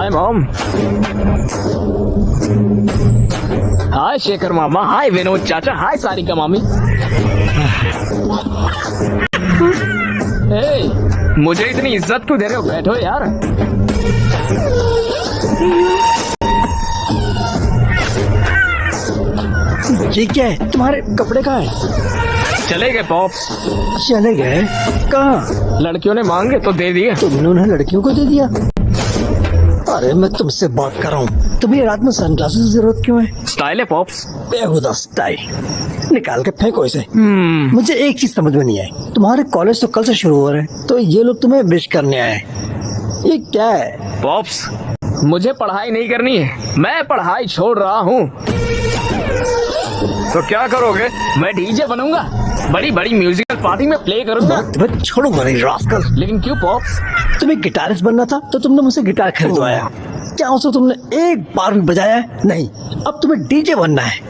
हाय mom. Hi Shekhar मामा, hi Vinod चाचा, hi Sarika मामी। हे, मुझे इतनी इज्जत क्यों दे रहे हो? बैठो यार। ये क्या है? तुम्हारे कपड़े कहाँ है? चले गए पॉप। चले गए? कहाँ? लड़कियों ने मांगे तो दे दिए। तुमने उन्हें लड़कियों को दे दिया? अरे मैं तुमसे बात कर रहा हूँ। तुम्हें रात में सनग्लासेस की जरूरत क्यों है? स्टाइल है पॉप्स। बेहुदा स्टाइल। निकाल के फेंको इसे। मुझे एक चीज समझ में नहीं आई। तुम्हारे कॉलेज तो कल से शुरू हो रहे हैं, तो ये लोग तुम्हें विश करने आए। ये क्या है? पॉप्स, मुझे पढ़ाई नहीं करनी है, मैं पढ़ाई छोड़ रहा हूँ। तो क्या करोगे? मैं डीजे बनूंगा, बड़ी बड़ी म्यूजिकल पार्टी में प्ले करूंगा। तुम्हें छोड़ूंगा नहीं रास्कल। लेकिन क्यों पॉप्स? तुम्हें गिटारिस्ट बनना था तो तुमने मुझसे गिटार खरीदवाया। क्या उसे तुमने एक बार भी बजाया है? नहीं। अब तुम्हें डीजे बनना है।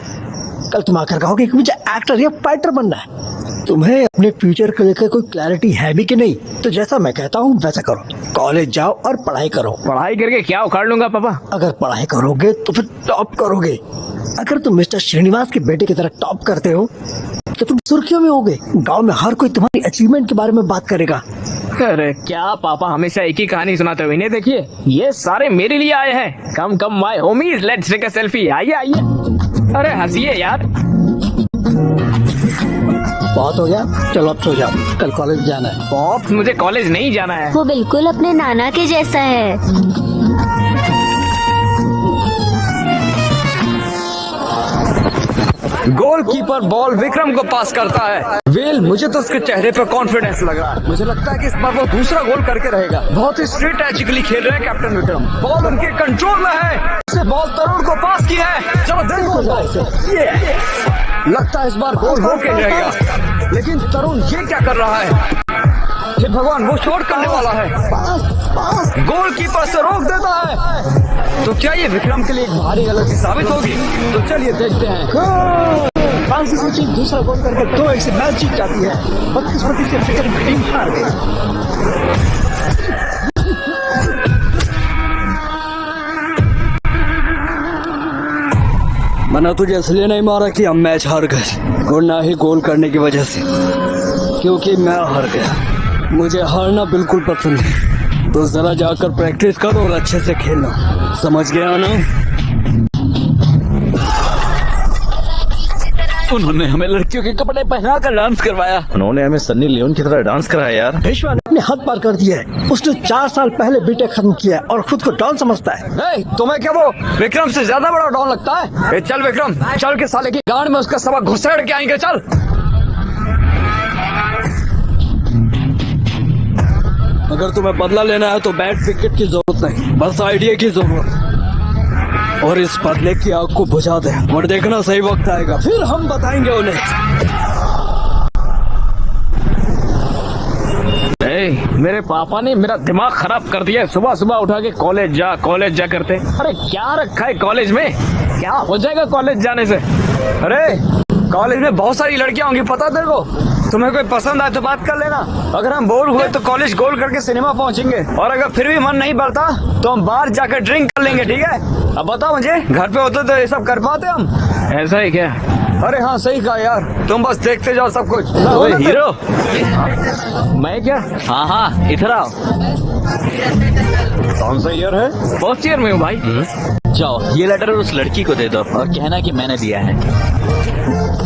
कल तुम आकर कहोगे कि मुझे एक्टर या फाइटर बनना है। तुम्हें अपने फ्यूचर को लेकर कोई क्लैरिटी है भी कि नहीं? तो जैसा मैं कहता हूँ वैसा करो। कॉलेज जाओ और पढ़ाई करो। पढ़ाई करके क्या उखाड़ लूंगा पापा? अगर पढ़ाई करोगे तो फिर टॉप करोगे। अगर तुम मिस्टर श्रीनिवास के बेटे की तरह टॉप करते हो तो तुम सुर्खियों में होगे। गांव में हर कोई तुम्हारी अचीवमेंट के बारे में बात करेगा। अरे क्या पापा हमेशा एक ही कहानी सुनाते हो? इन्हें देखिए, ये सारे मेरे लिए आए हैं। Come come my homies, let's take a selfie. आइए आइए, अरे हंसिए यार। बहुत हो गया, चलो अब सो जाओ, कल कॉलेज जाना है। पॉप, मुझे कॉलेज नहीं जाना है। वो बिल्कुल अपने नाना के जैसा है। गोलकीपर बॉल विक्रम को पास करता है। वेल, मुझे तो उसके चेहरे पर कॉन्फिडेंस लग रहा है। मुझे लगता है कि इस बार वो दूसरा गोल करके रहेगा। बहुत ही स्ट्रेटेजिकली खेल रहे हैं कैप्टन विक्रम। बॉल उनके कंट्रोल में है। उसने बॉल तरुण को पास किया है। चलो देखो, ये लगता है इस बार गोल होके रहेगा। लेकिन तरुण ये क्या कर रहा है? हे भगवान, वो शॉट करने वाला है। गोलकीपर से रोक देता है। तो क्या ये विक्रम के लिए एक भारी गलती साबित होगी? तो चलिए देखते हैं। फ्रांस की टीम दूसरा गोल करके 2-1 से मैच जीत जाती है। बदकिस्मती से विक्रम की टीम हार गई। मैंने तुझे इसलिए नहीं मारा कि हम मैच हार गए, और ना ही गोल करने की वजह से, क्योंकि मैं हार गया। मुझे हारना बिल्कुल पसंद है। तो जरा जाकर प्रैक्टिस करो और अच्छे से खेलना, समझ गया ना? उन्होंने हमें लड़कियों के कपड़े पहना कर डांस करवाया। उन्होंने हमें सन्नी लियोन की तरह डांस कराया यार। विश्वा ने अपने हद पार कर दिया है। उसने 4 साल पहले बीटेक खत्म किया है और खुद को डॉन समझता है। तुम्हें क्या वो विक्रम से ज्यादा बड़ा डॉन लगता है? चल विक्रम, चल के साले की गांड में उसका सबक घुसेड़ के आएंगे। चल। अगर तुम्हें बदला लेना है तो बैट विकेट की जरूरत नहीं, बस आइडिया की जरूरत। और इस बदले की आग को बुझा दे और देखना सही वक्त आएगा, फिर हम बताएंगे उन्हें। मेरे पापा ने मेरा दिमाग खराब कर दिया है। सुबह सुबह उठा के कॉलेज जा करते। अरे क्या रखा है कॉलेज में? क्या हो जाएगा कॉलेज जाने से? अरे कॉलेज में बहुत सारी लड़कियां होंगी, पता तेरे को? तुम्हें कोई पसंद आए तो बात कर लेना। अगर हम बोर हुए तो कॉलेज गोल करके सिनेमा पहुंचेंगे, और अगर फिर भी मन नहीं भरता तो हम बाहर जाकर ड्रिंक कर लेंगे, ठीक है? अब बताओ मुझे, घर पे होते तो ये सब कर पाते हम? ऐसा ही क्या? अरे हाँ, सही कहा यार। तुम बस देखते जाओ सब कुछ। हीरो, मैं क्या? हाँ इधर आओ। कौन सा ईयर है? फर्स्ट ईयर में हूँ भाई। जाओ, ये लेटर उस लड़की को दे दो और कहना कि मैंने दिया है।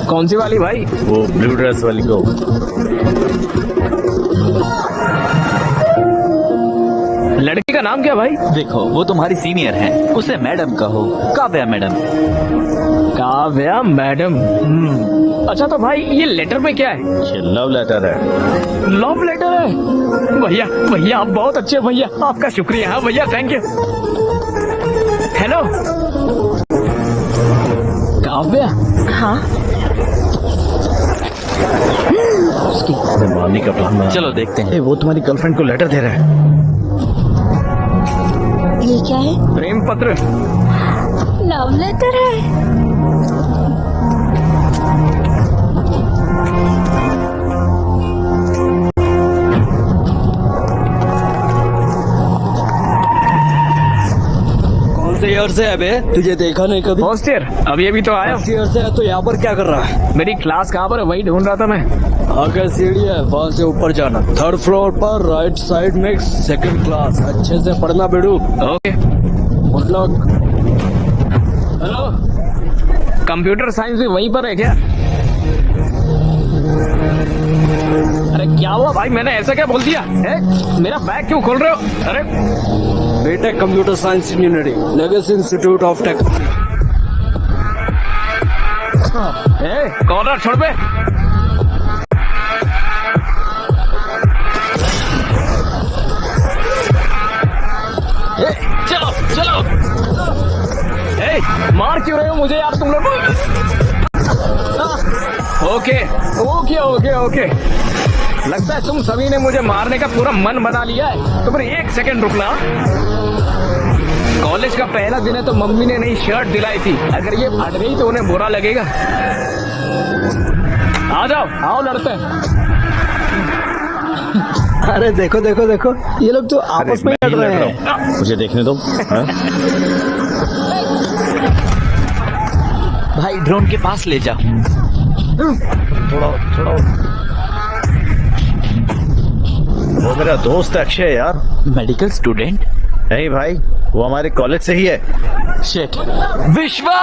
कौन सी वाली भाई? वो ब्लू ड्रेस वाली को। लड़की का नाम क्या भाई? देखो, वो तुम्हारी सीनियर है, उसे मैडम कहो, काव्या मैडम। काव्या मैडम। अच्छा तो भाई ये लेटर में क्या है? ये लव लेटर है। लव लेटर है? भैया आप बहुत अच्छे भैया, आपका शुक्रिया। हाँ भैया, थैंक यू। हेलो काव्या। हाँ, उसकी मारने का प्लान बना। चलो देखते हैं। वो तुम्हारी गर्लफ्रेंड को लेटर दे रहा है। ये क्या है? प्रेम पत्र। लव लेटर है। ईयर से है बे, तुझे देखा नहीं कभी। फर्स्ट ईयर अभी अभी तो आया। फर्स्ट ईयर से है तो यहाँ पर क्या कर रहा है? मेरी क्लास कहाँ पर है वही ढूंढ रहा था मैं। आगे सीढ़ी है, वहाँ से ऊपर जाना, थर्ड फ्लोर पर राइट साइड में सेकंड क्लास। अच्छे से पढ़ना बेड़ू। Okay. Good luck. Hello, computer science भी वहीं पर है क्या? अरे क्या हुआ भाई, मैंने ऐसा क्या बोल दिया? मेरा बैग क्यों खोल रहे हो? अरे BTech computer science engineering, legacy institute of technology. Corner छोड़ बे। चलो चलो। मार क्यों रहे हो मुझे यार तुम लोग? ओके ओके ओके ओके, लगता है तुम सभी ने मुझे मारने का पूरा मन बना लिया है। तो फिर एक सेकंड रुकना। कॉलेज का पहला दिन है तो मम्मी ने नई शर्ट दिलाई थी, अगर ये फट गई तो उन्हें बुरा लगेगा। आ जाओ, आओ लड़ते हैं। अरे देखो देखो देखो, ये लोग तो आपस में लड़ रहे हैं। हैं। मुझे देखने दो। हाँ? भाई ड्रोन के पास ले जाओ। थोड़ा थोड़ा। वो मेरा दोस्त है अक्षय यार। Medical student. नहीं भाई, वो हमारे कॉलेज से ही है। शिट। विश्वा।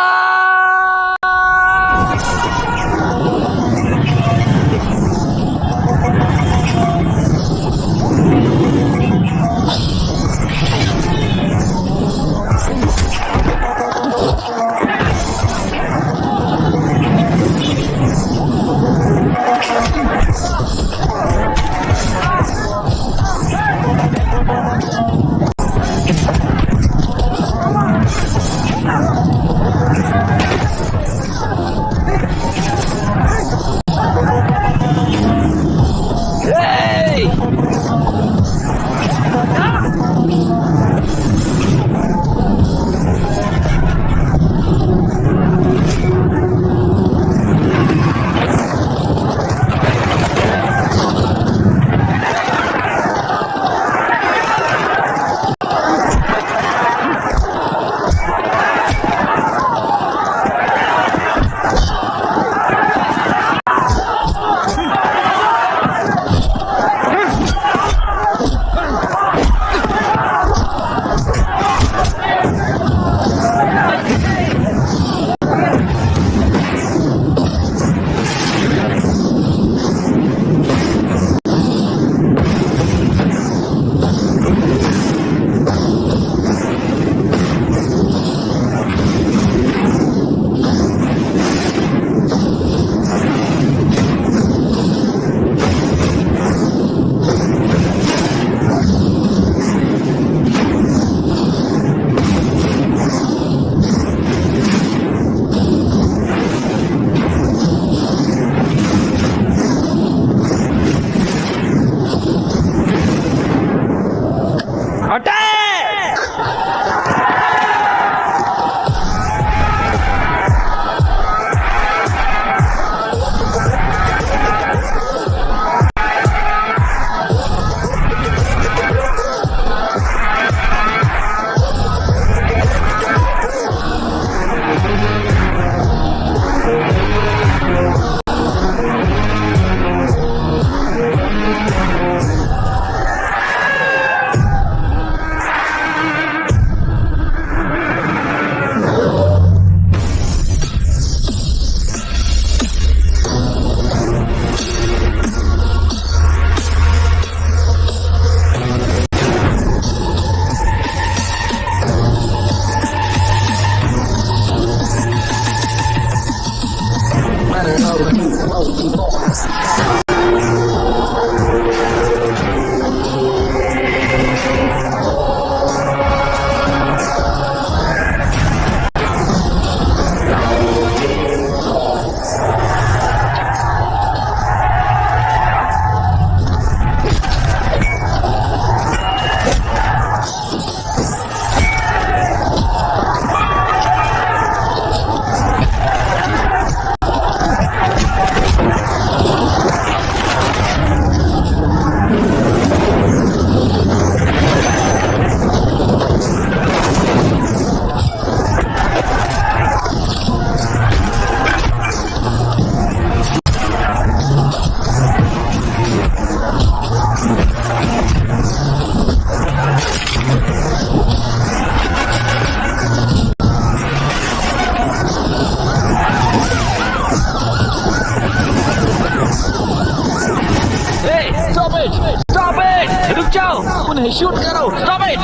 स्टॉप इट, रुक जाओ, उन्हें शूट करो, स्टॉप इट,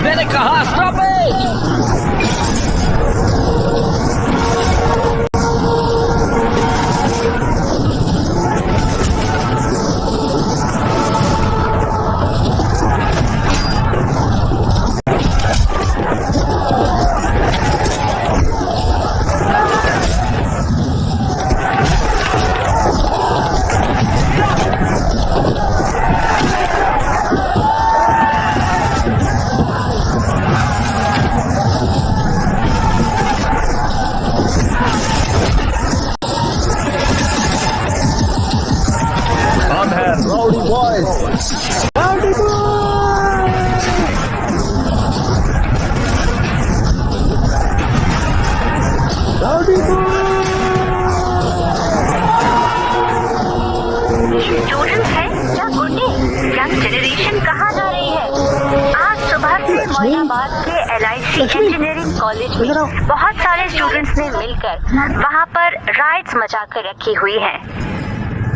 मैंने कहा स्टॉप इट। स्टूडेंट है या गुंडे? यंग जनरेशन कहाँ जा रही है? आज सुबह से मोइनाबाद के LIC इंजीनियरिंग कॉलेज में बहुत सारे स्टूडेंट्स ने मिलकर वहाँ पर राइड्स मचा कर रखी हुई है।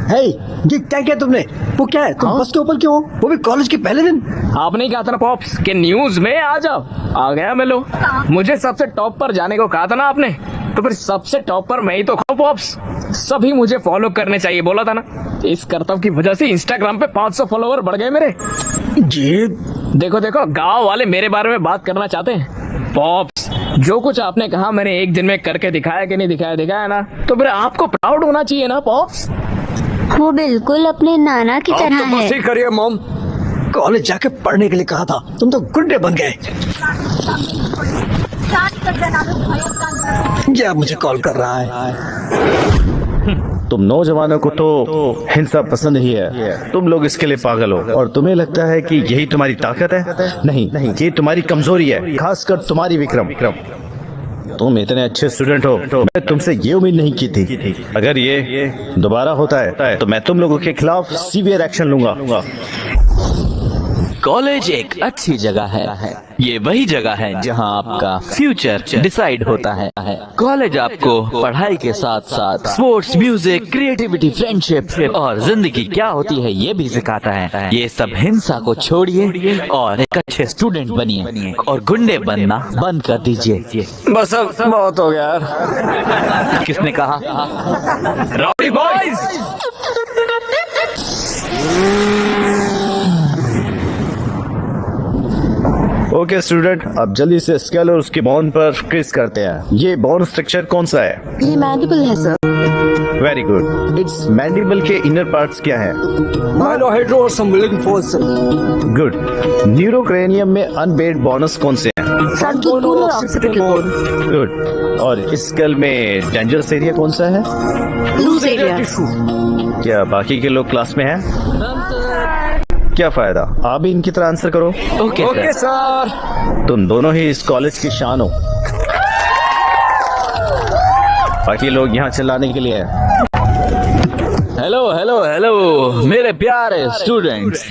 हे, ये क्या किया तुमने? वो क्या है? तुम बस के ऊपर क्यों हो? वो भी कॉलेज के पहले दिन। आपने कहा था ना पॉप्स कि न्यूज में आ जाओ, आ गया मैं लो। मुझे सबसे टॉप पर जाने को कहा था ना आपने, तो फिर सबसे टॉप पर मैं ही तो खाऊं पॉप्स। सभी मुझे फॉलो करने चाहिए बोला था ना। इस कर्तव्य की वजह से इंस्टाग्राम पे 500 फॉलोवर बढ़ गए मेरे। जी देखो देखो, गांव वाले मेरे बारे में बात करना चाहते हैं। पॉप्स, जो कुछ आपने कहा मैंने एक दिन में करके दिखाया कि नहीं दिखाया, दिखाया ना, तो फिर आपको प्राउड होना चाहिए ना पॉप्स। वो बिल्कुल अपने नाना की तरह है। ठीक करिए मॉम। कॉलेज जाके पढ़ने के लिए कहा था, तुम तो गुंडे बन गए। ये अब मुझे कॉल कर रहा है। तुम नौजवानों को तो हिंसा पसंद ही है, तुम लोग इसके लिए पागल हो और तुम्हें लगता है कि यही तुम्हारी ताकत है। नहीं, ये तुम्हारी कमजोरी है, खासकर तुम्हारी विक्रम। तुम इतने अच्छे स्टूडेंट हो, मैं तुमसे ये उम्मीद नहीं की थी। अगर ये दोबारा होता है तो मैं तुम लोगों के खिलाफ सीवियर एक्शन लूंगा। कॉलेज एक अच्छी जगह है, ये वही जगह है जहां आपका फ्यूचर डिसाइड होता है। कॉलेज आपको पढ़ाई के साथ साथ स्पोर्ट्स, म्यूजिक, क्रिएटिविटी, फ्रेंडशिप और जिंदगी क्या होती है ये भी सिखाता है। ये सब हिंसा को छोड़िए और एक अच्छे स्टूडेंट बनिए और गुंडे बनना बंद कर दीजिए। बस अब बहुत हो गया यार। किसने कहा? राउडी बॉयज, ओके स्टूडेंट, अब जल्दी से स्केल और उसके बॉन्ड पर क्रिस करते हैं। ये बॉन्ड स्ट्रक्चर कौन सा है? ये मैंडिबल है sir. Very good. It's mandible के इनर पार्ट्स क्या है? माइलोहेड्रो और संबलिंग फोर्स। गुड। न्यूरोक्रेनियम में अनबेड बोनस कौन से हैं? गुड। और स्कल में डेंजरस एरिया कौन सा है? क्या बाकी के लोग क्लास में हैं? क्या फायदा, आप भी इनकी तरह आंसर करो। Okay sir. तुम दोनों ही इस कॉलेज की शान हो। बाकी लोग यहाँ चिल्लाने के लिए हैं। हेलो हेलो हेलो मेरे प्यारे स्टूडेंट्स,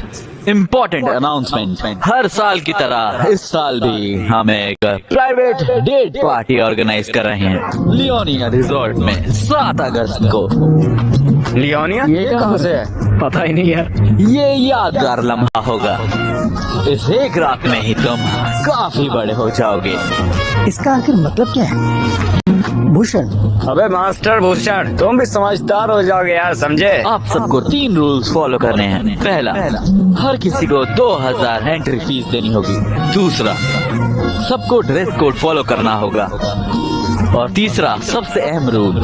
इम्पोर्टेंट अनाउंसमेंट। हर साल की तरह इस साल भी हम एक प्राइवेट डेट पार्टी ऑर्गेनाइज कर रहे हैं लियोनिया रिजॉर्ट में 7 अगस्त को। लियोनिया ये कहाँ से है? पता ही नहीं यार। ये यादगार लम्हा होगा। इस एक रात में ही तुम काफी बड़े हो जाओगे। इसका आखिर मतलब क्या है? भूषण, अबे मास्टर भूषण, तुम भी समझदार हो जाओगे यार, समझे? आप सबको 3 रूल्स फॉलो करने हैं। पहला, हर किसी को 2000 एंट्री फीस देनी होगी। दूसरा, सबको ड्रेस कोड फॉलो करना होगा। और तीसरा, सबसे अहम रूल,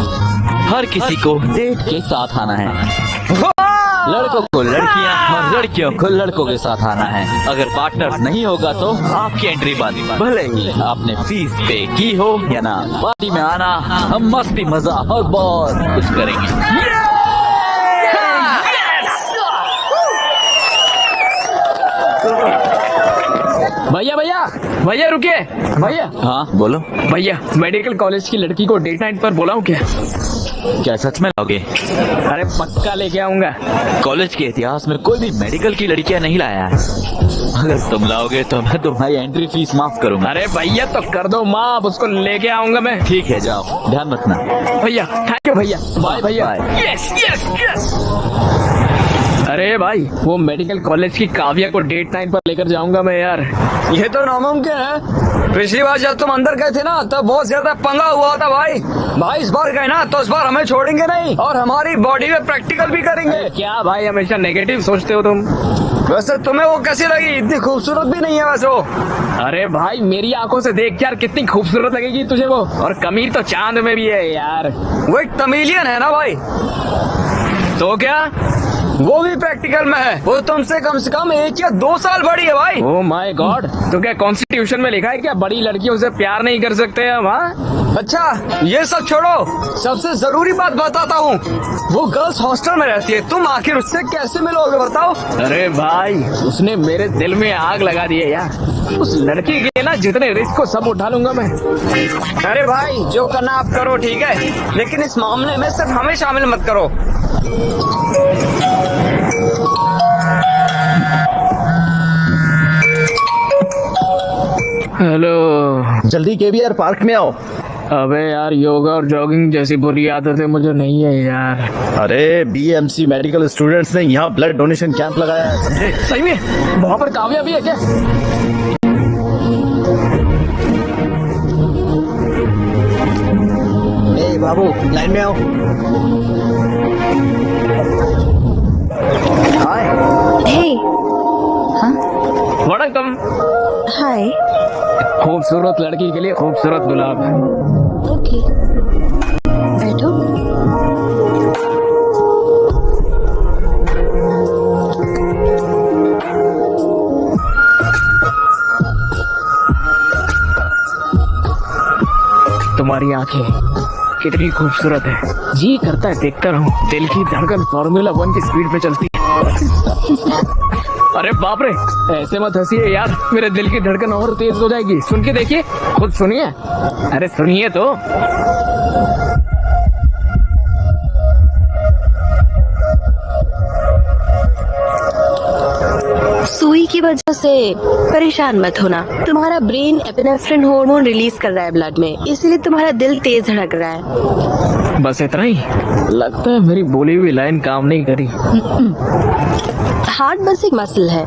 हर किसी को डेट के साथ आना है। लड़कों को लड़कियां और लड़कियों को लड़कों के साथ आना है। अगर पार्टनर नहीं होगा तो आपकी एंट्री बंद, भले ही आपने फीस पे की हो या ना। पार्टी में आना, हम मस्ती मजाक और बहुत कुछ करेंगे। भैया भैया भैया रुकिए भैया। हाँ बोलो। भैया, मेडिकल कॉलेज की लड़की को डेट नाइट पर बोला हूँ क्या? क्या सच में लाओगे? अरे पक्का लेके आऊंगा। कॉलेज के इतिहास में कोई भी मेडिकल की लड़कियां नहीं लाया है। अगर तुम लाओगे तो मैं तुम्हारी एंट्री फीस माफ करूंगा। अरे भैया तो कर दो माफ, उसको लेके आऊंगा मैं। ठीक है, जाओ, ध्यान रखना। भैया थैंक यू भैया, बाय भैया। Bye. Yes yes yes. अरे भाई वो मेडिकल कॉलेज की काव्या को डेट नाइट पर लेकर जाऊंगा मैं यार। ये तो नामुमकिन है। पिछली बार जब तुम अंदर गए थे ना तब बहुत ज्यादा पंगा हुआ था भाई इस बार गए ना तो इस बार हमें छोड़ेंगे नहीं और हमारी बॉडी में प्रैक्टिकल भी करेंगे। क्या भाई हमेशा नेगेटिव सोचते हो तुम। वैसे तुम्हें वो कैसी लगी? इतनी खूबसूरत भी नहीं है वैसे वो। अरे भाई मेरी आंखों से देख यार कितनी खूबसूरत लगेगी तुझे वो। और कमीर तो चांद में भी है यार। वो एक तमिलियन है ना भाई। तो क्या? वो भी प्रैक्टिकल में है। वो तुमसे कम से कम 1 या 2 साल बड़ी है भाई। ओह माय गॉड, तो क्या कॉन्स्टिट्यूशन में लिखा है क्या बड़ी लड़कियों से प्यार नहीं कर सकते हम? हाँ अच्छा ये सब छोड़ो, सबसे जरूरी बात बताता हूँ। वो गर्ल्स हॉस्टल में रहती है, तुम आखिर उससे कैसे मिलोगे बताओ? अरे भाई उसने मेरे दिल में आग लगा दी है यार। उस लड़की के ना जितने रिस्क को सब उठा लूंगा मैं। अरे भाई जो करना आप करो, ठीक है, लेकिन इस मामले में सिर्फ हमें शामिल मत करो। हेलो, जल्दी केवीआर पार्क में आओ। अबे यार योगा और जॉगिंग जैसी बुरी आदतें मुझे नहीं है यार। अरे बीएमसी मेडिकल स्टूडेंट्स ने यहाँ ब्लड डोनेशन कैंप लगाया है, समझे? सही में वहाँ पर काव्या भी है क्या? ए बाबू लाइन में आओ। हाय। हे वड़कम। हाय। खूबसूरत लड़की के लिए खूबसूरत गुलाब। ओके बैठो। तुम्हारी आंखें कितनी खूबसूरत है, जी करता है देखता रहूं। दिल की धड़कन फार्मूला 1 की स्पीड पे चलती है। अरे बाप रे, ऐसे मत हंसिए यार, मेरे दिल की धड़कन और तेज हो जाएगी। सुन के देखिए, खुद सुनिए। अरे सुनिए तो। सुई की वजह से परेशान मत होना। तुम्हारा ब्रेन एपिनेफ्रिन हार्मोन रिलीज कर रहा है ब्लड में, इसीलिए तुम्हारा दिल तेज धड़क रहा है। बस इतना ही? लगता है मेरी बोली हुई लाइन काम नहीं करी। हार्ट बस एक मसल है।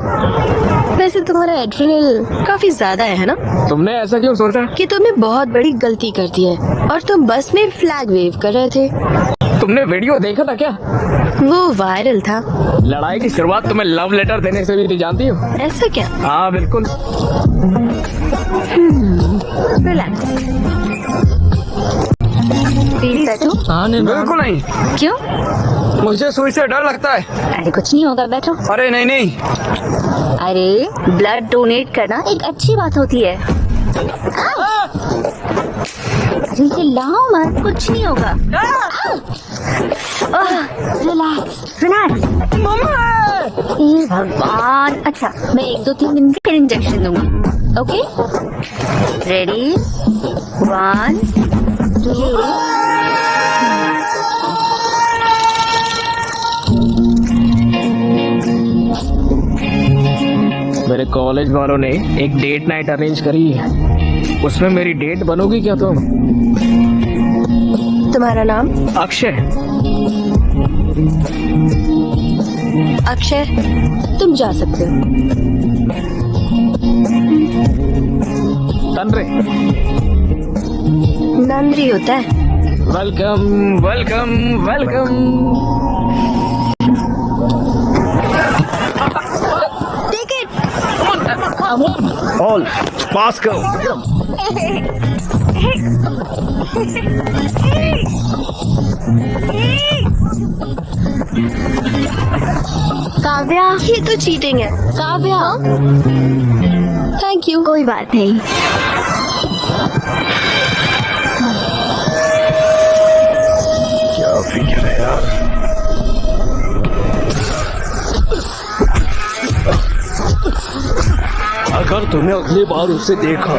वैसे तुम्हारा एड्रेनल काफी ज्यादा है ना? तुमने ऐसा क्यों सोचा? कि तुमने बहुत बड़ी गलती कर दी है और तुम बस में फ्लैग वेव कर रहे थे। तुमने वीडियो देखा था क्या? वो वायरल था। लड़ाई की शुरुआत तुम्हें लव लेटर देने से भी थी, जानती हो? ऐसा क्या? हाँ बिल्कुल। रिलैक्स। प्लीज बैठो। बिल्कुल नहीं, क्यों? मुझे सुई से डर लगता है। अरे कुछ नहीं होगा, बैठो। अरे नहीं नहीं, अरे ब्लड डोनेट करना एक अच्छी बात होती है। अरे चिल्लाओ मत, कुछ नहीं होगा। Relax relax. हे भगवान। अच्छा मैं 1-2-3 दिन के इंजेक्शन दूंगी। Okay ready 1 2। मेरे कॉलेज वालों ने एक डेट नाइट अरेंज करी है, उसमें मेरी डेट बनोगी क्या तुम? तुम्हारा नाम? अक्षय। अक्षय, तुम जा सकते हो। तनरे। नंदरी होता है। Welcome welcome welcome. Take it. All pass करो। काव्या, ये तो चीटिंग है। काव्या। Thank you. कोई बात नहीं। क्या फिक्र है यार। अगर तुमने अगली बार उसे देखा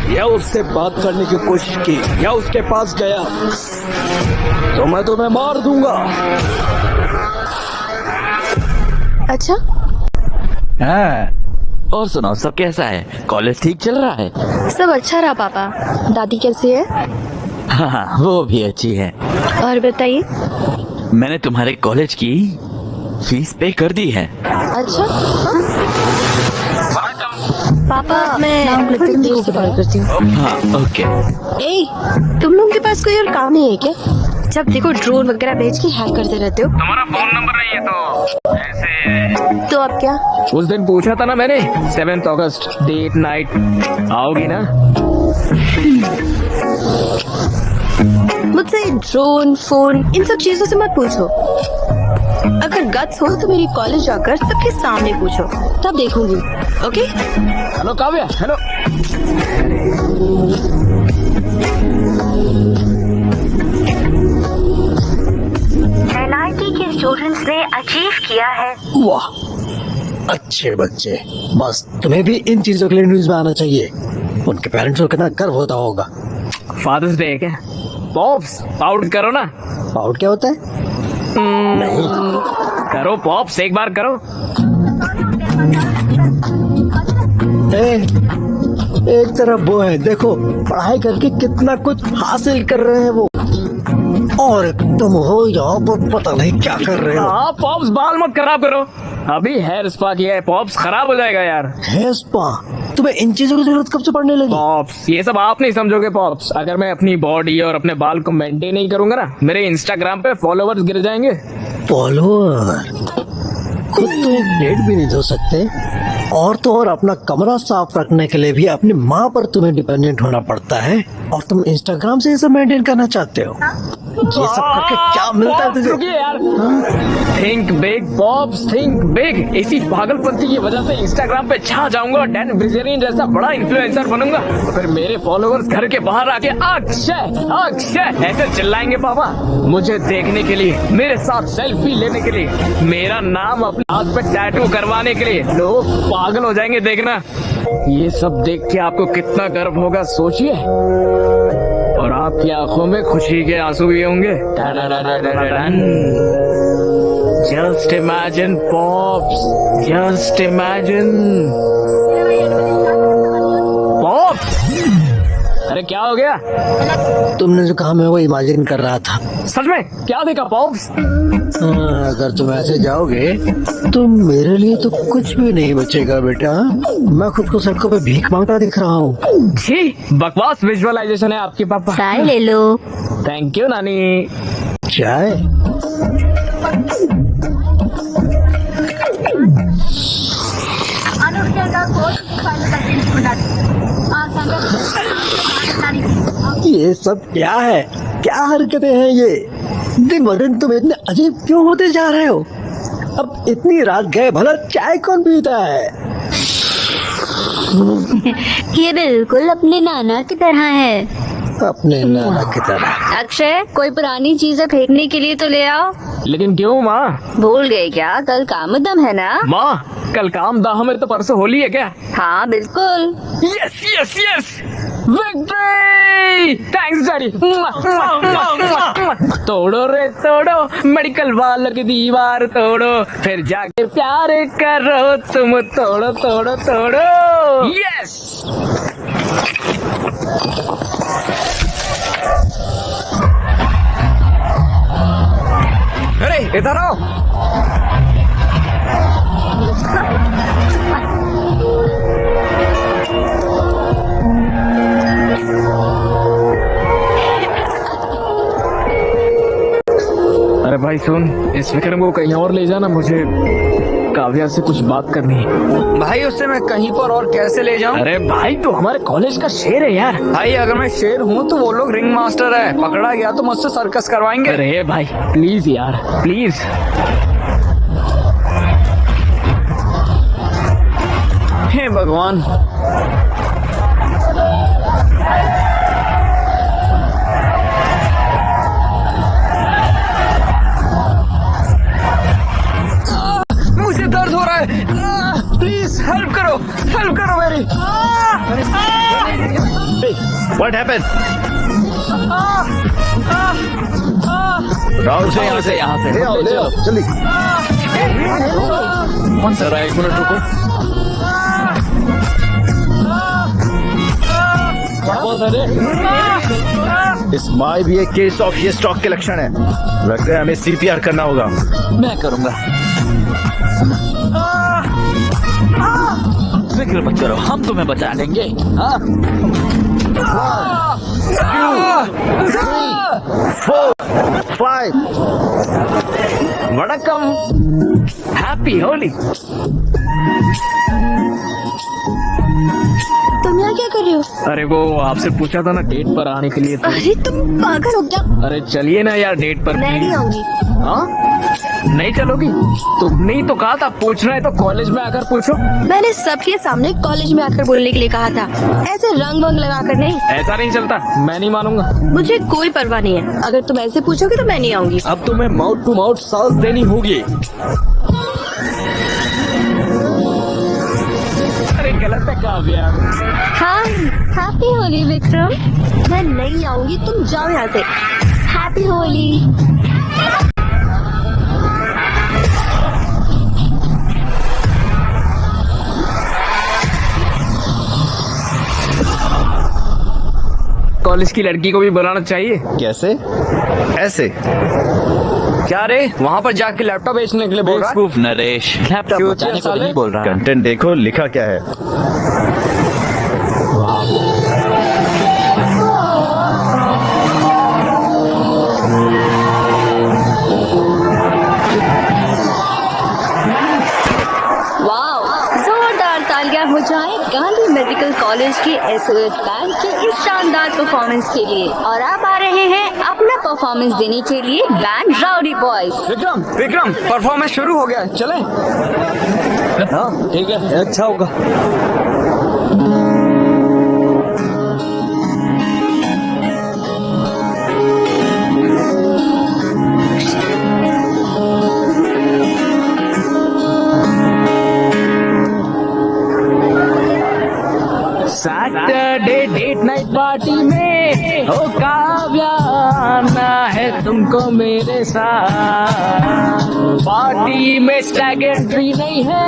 या उससे बात करने की कोशिश की या उसके पास गया तो मैं तुम्हें मार दूंगा। अच्छा, और सुनाओ, सब कैसा है? कॉलेज ठीक चल रहा है? सब अच्छा रहा पापा। दादी कैसी है? हाँ, वो भी अच्छी है। और बताइए। मैंने तुम्हारे कॉलेज की फीस पे कर दी है। अच्छा, हाँ? पापा मैं थोड़ी देर से कॉल करती हूँ। हाँ, ओके। ए, तुम लोगों के पास कोई और काम नहीं है क्या? जब देखो ड्रोन वगैरह भेज के हैक करते रहते हो। तुम्हारा फोन नंबर नहीं है तो ऐसे। तो अब क्या? उस दिन पूछा था ना मैंने, 7 अगस्त डेट नाइट, आओगी ना? मुझसे ड्रोन, फोन, इन सब चीजों से मत पूछो। अगर गट्स हो तो मेरी कॉलेज जाकर सबके सामने पूछो, तब देखूंगी। Okay? Hello Kavya, hello. NIT के स्टूडेंट्स ने अचीव किया है। वाह, अच्छे बच्चे। बस तुम्हें भी इन चीजों के लिए न्यूज में आना चाहिए। उनके पेरेंट्स को कितना गर्व होता होगा। फादर्स डे है क्या? पॉप्स आउट करो ना। आउट क्या होता है? नहीं, करो पॉप्स, एक बार करो। एक तरफ वो है, देखो पढ़ाई करके कितना कुछ हासिल कर रहे हैं वो, और तुम हो यहाँ पर पता नहीं क्या कर रहे हो। हाँ पॉप्स, बाल मत खराब करो। अभी हेयर स्पा किया है पॉप्स, खराब हो जाएगा यार। Hair spa? तुम्हें इन चीजों की जरूरत कब से पड़ने लगी? पॉप्स, ये सब आप नहीं समझोगे पॉप्स। अगर मैं अपनी बॉडी और अपने बाल को मेंटेन नहीं करूंगा ना, मेरे इंस्टाग्राम पे फॉलोवर्स गिर जाएंगे। फॉलोअर? खुद तो एक प्लेट भी नहीं धो सकते, और तो और अपना कमरा साफ रखने के लिए भी अपनी माँ पर तुम्हें डिपेंडेंट होना पड़ता है, और तुम इंस्टाग्राम से ये सब मेंटेन करना चाहते हो। ये सब करके क्या मिलता है तुझे? रुकिए यार। Think big pops, think big. इसी पागलपंती की वजह से इंस्टाग्राम पे छा जाऊंगा और डैन ब्रिजेरियन जैसा बड़ा इन्फ्लुएंसर बनूंगा। तो फिर मेरे फॉलोअर्स घर के बाहर आके अक्षय अक्षय ऐसे चिल्लाएंगे पापा, मुझे देखने के लिए, मेरे साथ सेल्फी लेने के लिए, मेरा नाम अपने हाथ पे टैटू करवाने के लिए। लोग पागल हो जाएंगे, देखना। ये सब देख के आपको कितना गर्व होगा सोचिए, और आपकी आंखों में खुशी के आंसू भी होंगे। Just imagine pops, just imagine pops. अरे क्या हो गया? तुमने जो कहा मैं वो इमेजिन कर रहा था। सच में क्या देखा पॉप्स? अगर तुम ऐसे जाओगे तो मेरे लिए तो कुछ भी नहीं बचेगा बेटा। मैं खुद को सड़कों पे भीख मांगता दिख रहा हूँ। जी, बकवास विजुअलाइजेशन है आपकी पापा। चाय ले लो। थैंक यू नानी। चाय? ये सब क्या है? क्या हरकतें हैं ये? दिन ब दिन तुम इतने अजीब क्यों होते जा रहे हो? अब इतनी रात गए, भला चाय कौन पीता है? ये बिल्कुल अपने नाना की तरह है। अपने नाना की तरह? अक्षय, कोई पुरानी चीजें फेंकने के लिए तो ले आओ। लेकिन क्यों माँ? भूल गए क्या? कल कामदम है ना? माँ, कल काम दाह मेरे तो परसों होली है क्या? हाँ बिल्कुल। Yes yes yes, victory! Thanks daddy. तोड़ो रे तोड़ो, मेडिकल वालों की दीवार तोड़ो, फिर जाके प्यार करो तुम। तोड़ो तोड़ो तोड़ो। यस। अरे इधर आओ। अरे भाई सुन, इस विक्रम को कहीं और ले जाना, मुझे काव्या से कुछ बात करनी है। भाई उससे मैं कहीं पर और कैसे ले जाऊं? अरे भाई तो हमारे कॉलेज का शेर है यार। भाई अगर मैं शेर हूँ तो वो लोग रिंग मास्टर है, पकड़ा गया तो मुझसे सर्कस करवाएंगे। अरे भाई प्लीज यार, प्लीज। हे भगवान। मुझे दर्द हो रहा है, प्लीज हेल्प करो। हेल्प करो मेरी। What happened? राहुल से यहाँ से ले आओ जल्दी। जरा एक मिनट रुको। इस माई भी एक केस ऑफ ये स्ट्रोक के लक्षण है। लगता है हमें CPR करना होगा। मैं करूंगा। फिक्र मत करो, हम तुम्हें बचा लेंगे। हाँ 4 5 वड़कम, हैप्पी होली। तुम यहाँ क्या कर रहे हो? अरे वो आपसे पूछा था ना डेट पर आने के लिए तो। अरे तुम पागल हो क्या? अरे चलिए ना यार डेट पर। मैं नहीं आऊंगी। हाँ नहीं चलोगी? तुमने ही तो कहा था पूछना है तो कॉलेज में आकर पूछो। मैंने सबके सामने कॉलेज में आकर बोलने के लिए कहा था, ऐसे रंग वंग लगा कर नहीं। ऐसा नहीं चलता, मैं नहीं मानूंगा। मुझे कोई परवाह नहीं है, अगर तुम ऐसे पूछोगे तो मैं नहीं आऊंगी। अब तुम्हें माउथ टू माउथ सास देनी होगी। अरे गलत है काव्या। हाँ हैप्पी होली विक्रम। मैं नहीं आऊंगी, तुम जाओ यहाँ से। हैप्पी होली। कॉलेज की लड़की को भी बुलाना चाहिए। कैसे? ऐसे? क्या रे, वहाँ पर जाके लैपटॉप बेचने के लिए बोल रहा है? बेवकूफ नरेश, लैपटॉप क्यों बचाने को साले? नहीं बोल रहा। कंटेंट देखो लिखा क्या है। वाओ, जोरदार तालियां हो जाए गांधी मेडिकल कॉलेज के SOS बैंड के इस शानदार परफॉर्मेंस के लिए। और अब आ रहे हैं अपना परफॉर्मेंस देने के लिए band rowdy boys. Vikram performance शुरू हो गया है, चलें? हाँ ठीक है, अच्छा होगा। सैटरडे डेट नाइट पार्टी में हो काव्या, आना है तुमको मेरे साथ। पार्टी में स्टैग एंट्री नहीं है।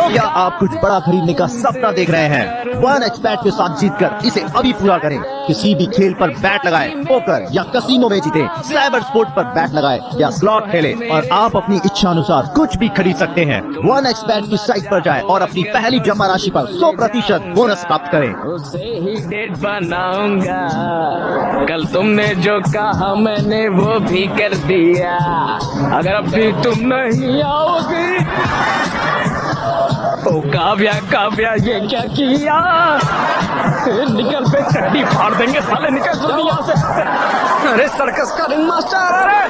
क्या आप कुछ बड़ा खरीदने का सपना देख रहे हैं? 1xBet के साथ जीतकर इसे अभी पूरा करें। किसी भी खेल पर बैट लगाएं, पोकर या कसीनो में जीतें, साइबर स्पोर्ट पर बैट लगाएं या स्लॉट खेलें और आप अपनी इच्छा अनुसार कुछ भी खरीद सकते हैं। 1xBet की साइट पर जाएं और अपनी पहली जमा राशि पर 100% बोनस प्राप्त करें। उसे ही डेट बनाऊंगा। कल तुमने जो कहा मैंने वो भी कर दिया। अगर अभी तुम नहीं आओगी। ओ काव्या काव्या ये क्या किया? निकल पे चड्डी फाड़ देंगे साले, निकल जल्दी यहाँ से। अरे सर्कस का रिंग मास्टर, अरे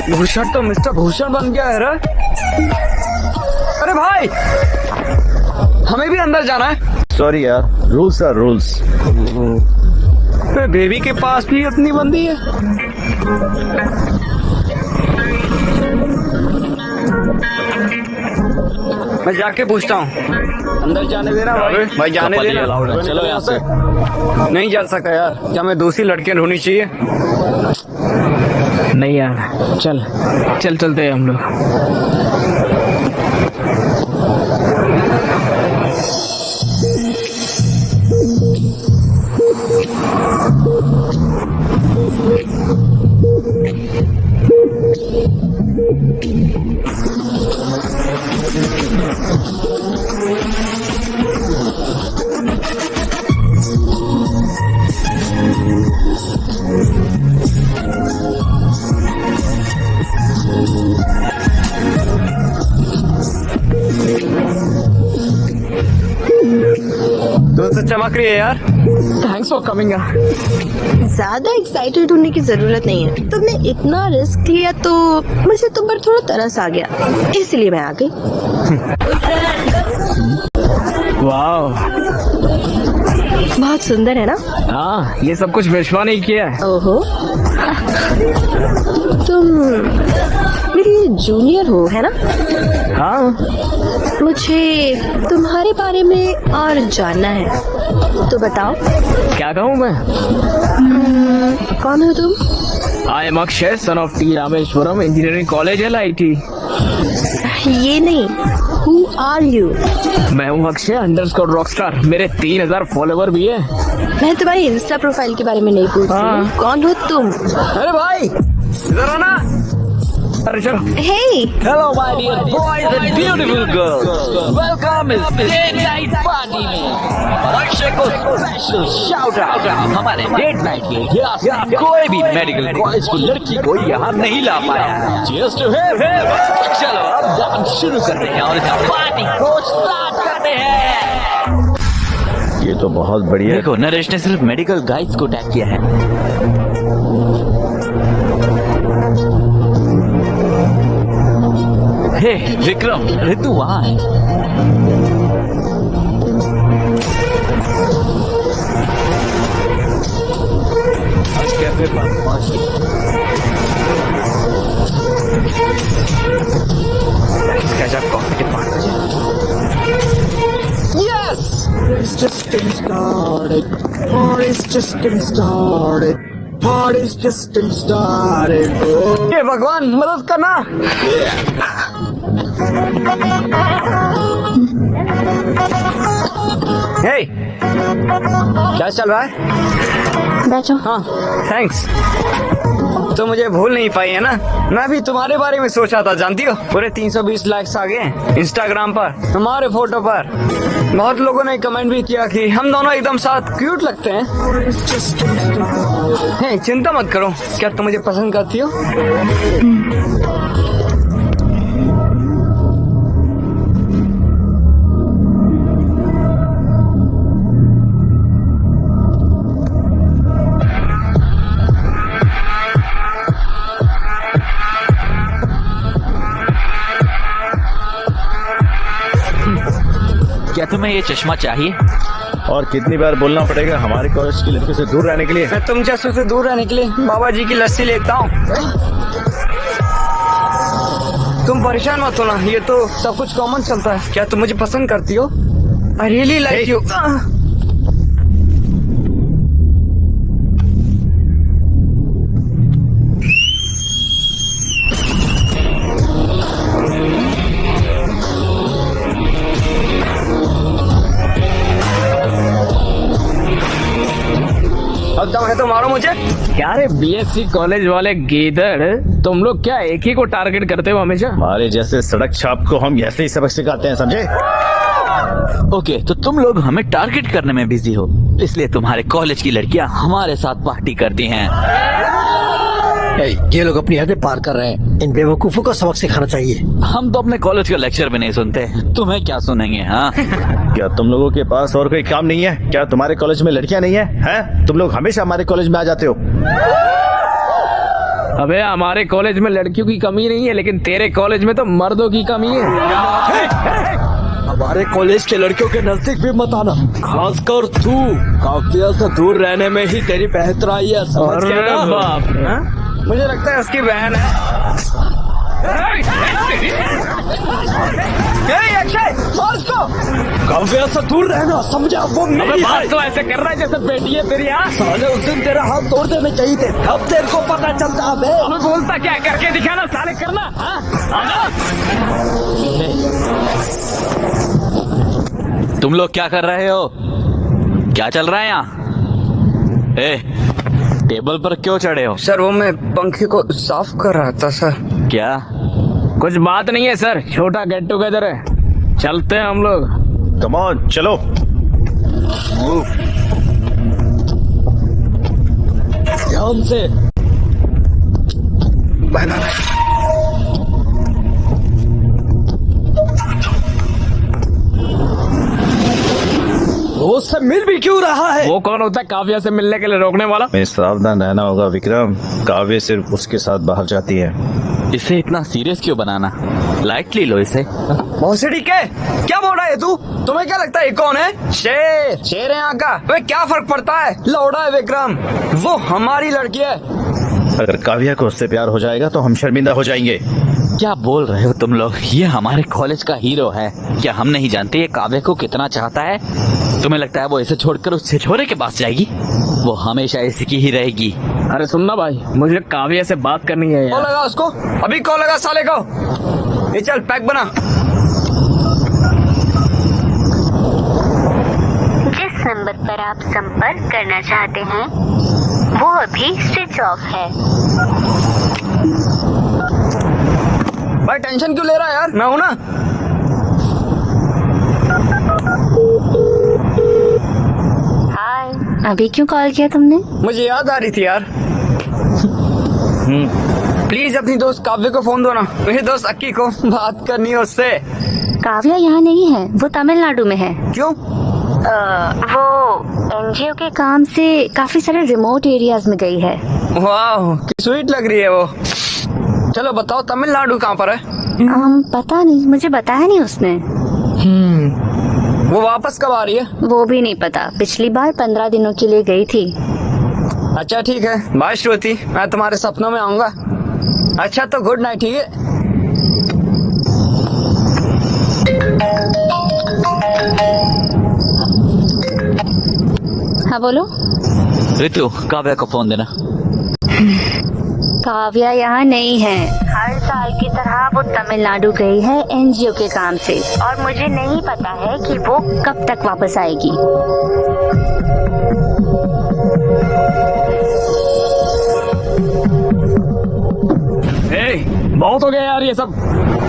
भूषण तो मिस्टर भूषण बन गया है रे। अरे भाई हमें भी अंदर जाना है। सॉरी यार, रूल्स आर रूल्स। बेबी के पास भी अपनी बंदी है। मैं जाके पूछता हूँ। अंदर जाने देना भाई जाने देना। चलो यहाँ से। नहीं जा सकता यार, क्या मैं दूसरी लड़कियां ढूंढनी चाहिए? नहीं यार, चल चल चलते हैं हम लोग। तो चमक रही है यार। Thanks thanks for coming. ज्यादा एक्साइटेड होने की जरूरत नहीं है। तुमने इतना रिस्क लिया तो मुझे तुम पर थोड़ा तरस आ गया, इसलिए मैं आ गई। वाह, बहुत सुंदर है ना? हाँ, ये सब कुछ विश्वा नहीं किया है। ओहो, तुम मेरी जूनियर हो, है ना? हाँ, मुझे तुम्हारे बारे में और जानना है, तो बताओ। क्या कहूँ मैं? कौन हो तुम? I am Akshay, son of T Rameswaram engineering college LIT। ये नहीं, हु आर यू? मैं हूँ अक्षय अंडरस्कोर रॉकस्टार। मेरे 3000 फॉलोवर भी है। मैं तुम्हारी इंस्टा प्रोफाइल के बारे में नहीं पूछ रही हूँ। कौन हो तुम? अरे भाई, इधर आना। अरे चलो। Hey, hello my dear boys and beautiful girls, welcome इस डेट नाइट पार्टी में। और अक्षय को स्पेशल शाउट आउट हमारे डेट नाइट के इतिहास में कोई भी मेडिकल कॉलेज की लड़की को यहाँ नहीं ला पाया। Cheers to him. चलो अब डांस शुरू करते हैं और इस पार्टी को स्टार्ट करते हैं। ये तो बहुत बढ़िया है। देखो, नरेश ने सिर्फ मेडिकल गाइड्स को टैग किया है। हे विक्रम, ऋतु वहाँ है। आज कैफे पर पहुँच गई। गजब coffee department. Yes! It's just getting started. Party's just getting started. Party's just getting started. Oh. ये भगवान मदद करना। हे, क्या चल रहा है? बैठो। हाँ, थैंक्स। तो मुझे भूल नहीं पाई है ना? मैं भी तुम्हारे बारे में सोचा था, जानती हो? पूरे 320 लाइक्स आ गए इंस्टाग्राम पर हमारे फोटो पर। बहुत लोगों ने कमेंट भी किया कि हम दोनों एकदम साथ क्यूट लगते हैं। हे, चिंता मत करो। क्या तुम मुझे पसंद करती हो? क्या तुम्हें ये चश्मा चाहिए? और कितनी बार बोलना पड़ेगा हमारे कॉलेज की लड़कियों से दूर रहने के लिए? मैं तुम जैसों से दूर रहने के लिए बाबा जी की लस्सी लेता हूँ। तुम परेशान मत होना, ये तो सब कुछ कॉमन चलता है। क्या तुम मुझे पसंद करती हो? I really like you. अब दम है तो मारो मुझे। क्या रे BSc कॉलेज वाले गीदड़, तुम लोग क्या एक ही को टारगेट करते हो हमेशा? हमारे जैसे सड़क छाप को हम ऐसे ही सबक सिखाते हैं, समझे? ओके, तो तुम लोग हमें टारगेट करने में बिजी हो, इसलिए तुम्हारे कॉलेज की लड़कियां हमारे साथ पार्टी करती हैं। ये लोग अपनी हदें पार कर रहे हैं। इन बेवकूफों को सबक सिखाना चाहिए। हम तो अपने कॉलेज का लेक्चर भी नहीं सुनते, तुम्हें क्या सुनेंगे? हाँ क्या तुम लोगों के पास और कोई काम नहीं है? क्या तुम्हारे कॉलेज में लड़कियां नहीं है? हैं? तुम लोग हमेशा हमारे कॉलेज में आ जाते हो। अबे हमारे कॉलेज में लड़कियों की कमी नहीं है, लेकिन तेरे कॉलेज में तो मर्दों की कमी है। हमारे कॉलेज के लड़कियों के नजदीक भी मत आना, खासकर तू। काफिया से दूर रहने में ही तेरी बेहतराई है, समझ अरे गया ना? बाप रे। हाँ? मुझे लगता है उसकी बहन है। अक्षय, मार उसको। काफिया से दूर रहना, समझा? वो अबे मेरी बात है। तो ऐसे कर रहा है जैसे बेटी है तेरी। हाँ, साले उस दिन तेरा हाथ तोड़ देने चाहिए थे, अब तेरे को पता चलता है। अबे बोलता क्या, करके दिखाना साले, करना। हाँ, आजा। तुम लोग क्या कर रहे हो? क्या चल रहा है यहाँ? टेबल पर क्यों चढ़े हो? सर, वो मैं पंखे को साफ कर रहा था सर। क्या? कुछ बात नहीं है सर, छोटा गेट टुगेदर है, चलते हैं हम लोग। कम ऑन, चलो। ध्यान से। वो उससे मिल भी क्यों रहा है? वो कौन होता है काव्या से मिलने के लिए रोकने वाला? हमें सावधान रहना होगा विक्रम। काव्य सिर्फ उसके साथ बाहर जाती है। इसे इतना सीरियस क्यों बनाना? लाइटली लो इसे। भोसड़ी के क्या बोल रहा है तू? तुम्हें क्या लगता है ये कौन है? शेर है यहाँ का। वे क्या फर्क पड़ता है? लौड़ा है विक्रम, वो हमारी लड़की है। अगर काव्या को उससे प्यार हो जाएगा तो हम शर्मिंदा हो जाएंगे। क्या बोल रहे हो तुम लोग? ये हमारे कॉलेज का हीरो है। क्या हम नहीं जानते ये काव्य को कितना चाहता है? तुम्हें लगता है वो इसे छोड़कर उस छिछोरे के पास जाएगी? वो हमेशा इसी की ही रहेगी। अरे सुनना भाई, मुझे काव्या से बात करनी है कॉल यार। लगा उसको, अभी कॉल लगा साले को। ये चल पैक बना। जिस नंबर पर आप संपर्क करना चाहते हैं वो अभी स्विच ऑफ है। भाई टेंशन क्यों ले रहा है यार, मैं हूं ना। हाय, अभी क्यों कॉल किया तुमने? मुझे याद आ रही थी यार। प्लीज अपनी दोस्त काव्य को फोन दो ना, मेरे दोस्त अक्की को बात करनी है उससे। काव्या यहाँ नहीं है, वो तमिलनाडु में है। क्यों? वो एनजीओ के काम से काफी सारे रिमोट एरियाज में गई है। वाह की स्वीट लग रही है वो। चलो बताओ तमिलनाडु कहाँ पर है? पता नहीं, मुझे बताया नहीं उसने। वो वापस कब आ रही है? वो भी नहीं पता, पिछली बार 15 दिनों के लिए गई थी। अच्छा ठीक है, बाय श्रुति, मैं तुम्हारे सपनों में आऊंगा। अच्छा तो गुड नाइट, ठीक है। हाँ बोलो। ऋतु, काव्या को फोन देना। काव्या यहाँ नहीं है। हर साल की तरह वो तमिलनाडु गई है एनजीओ के काम से, और मुझे नहीं पता है कि वो कब तक वापस आएगी। बहुत हो गया यार ये सब।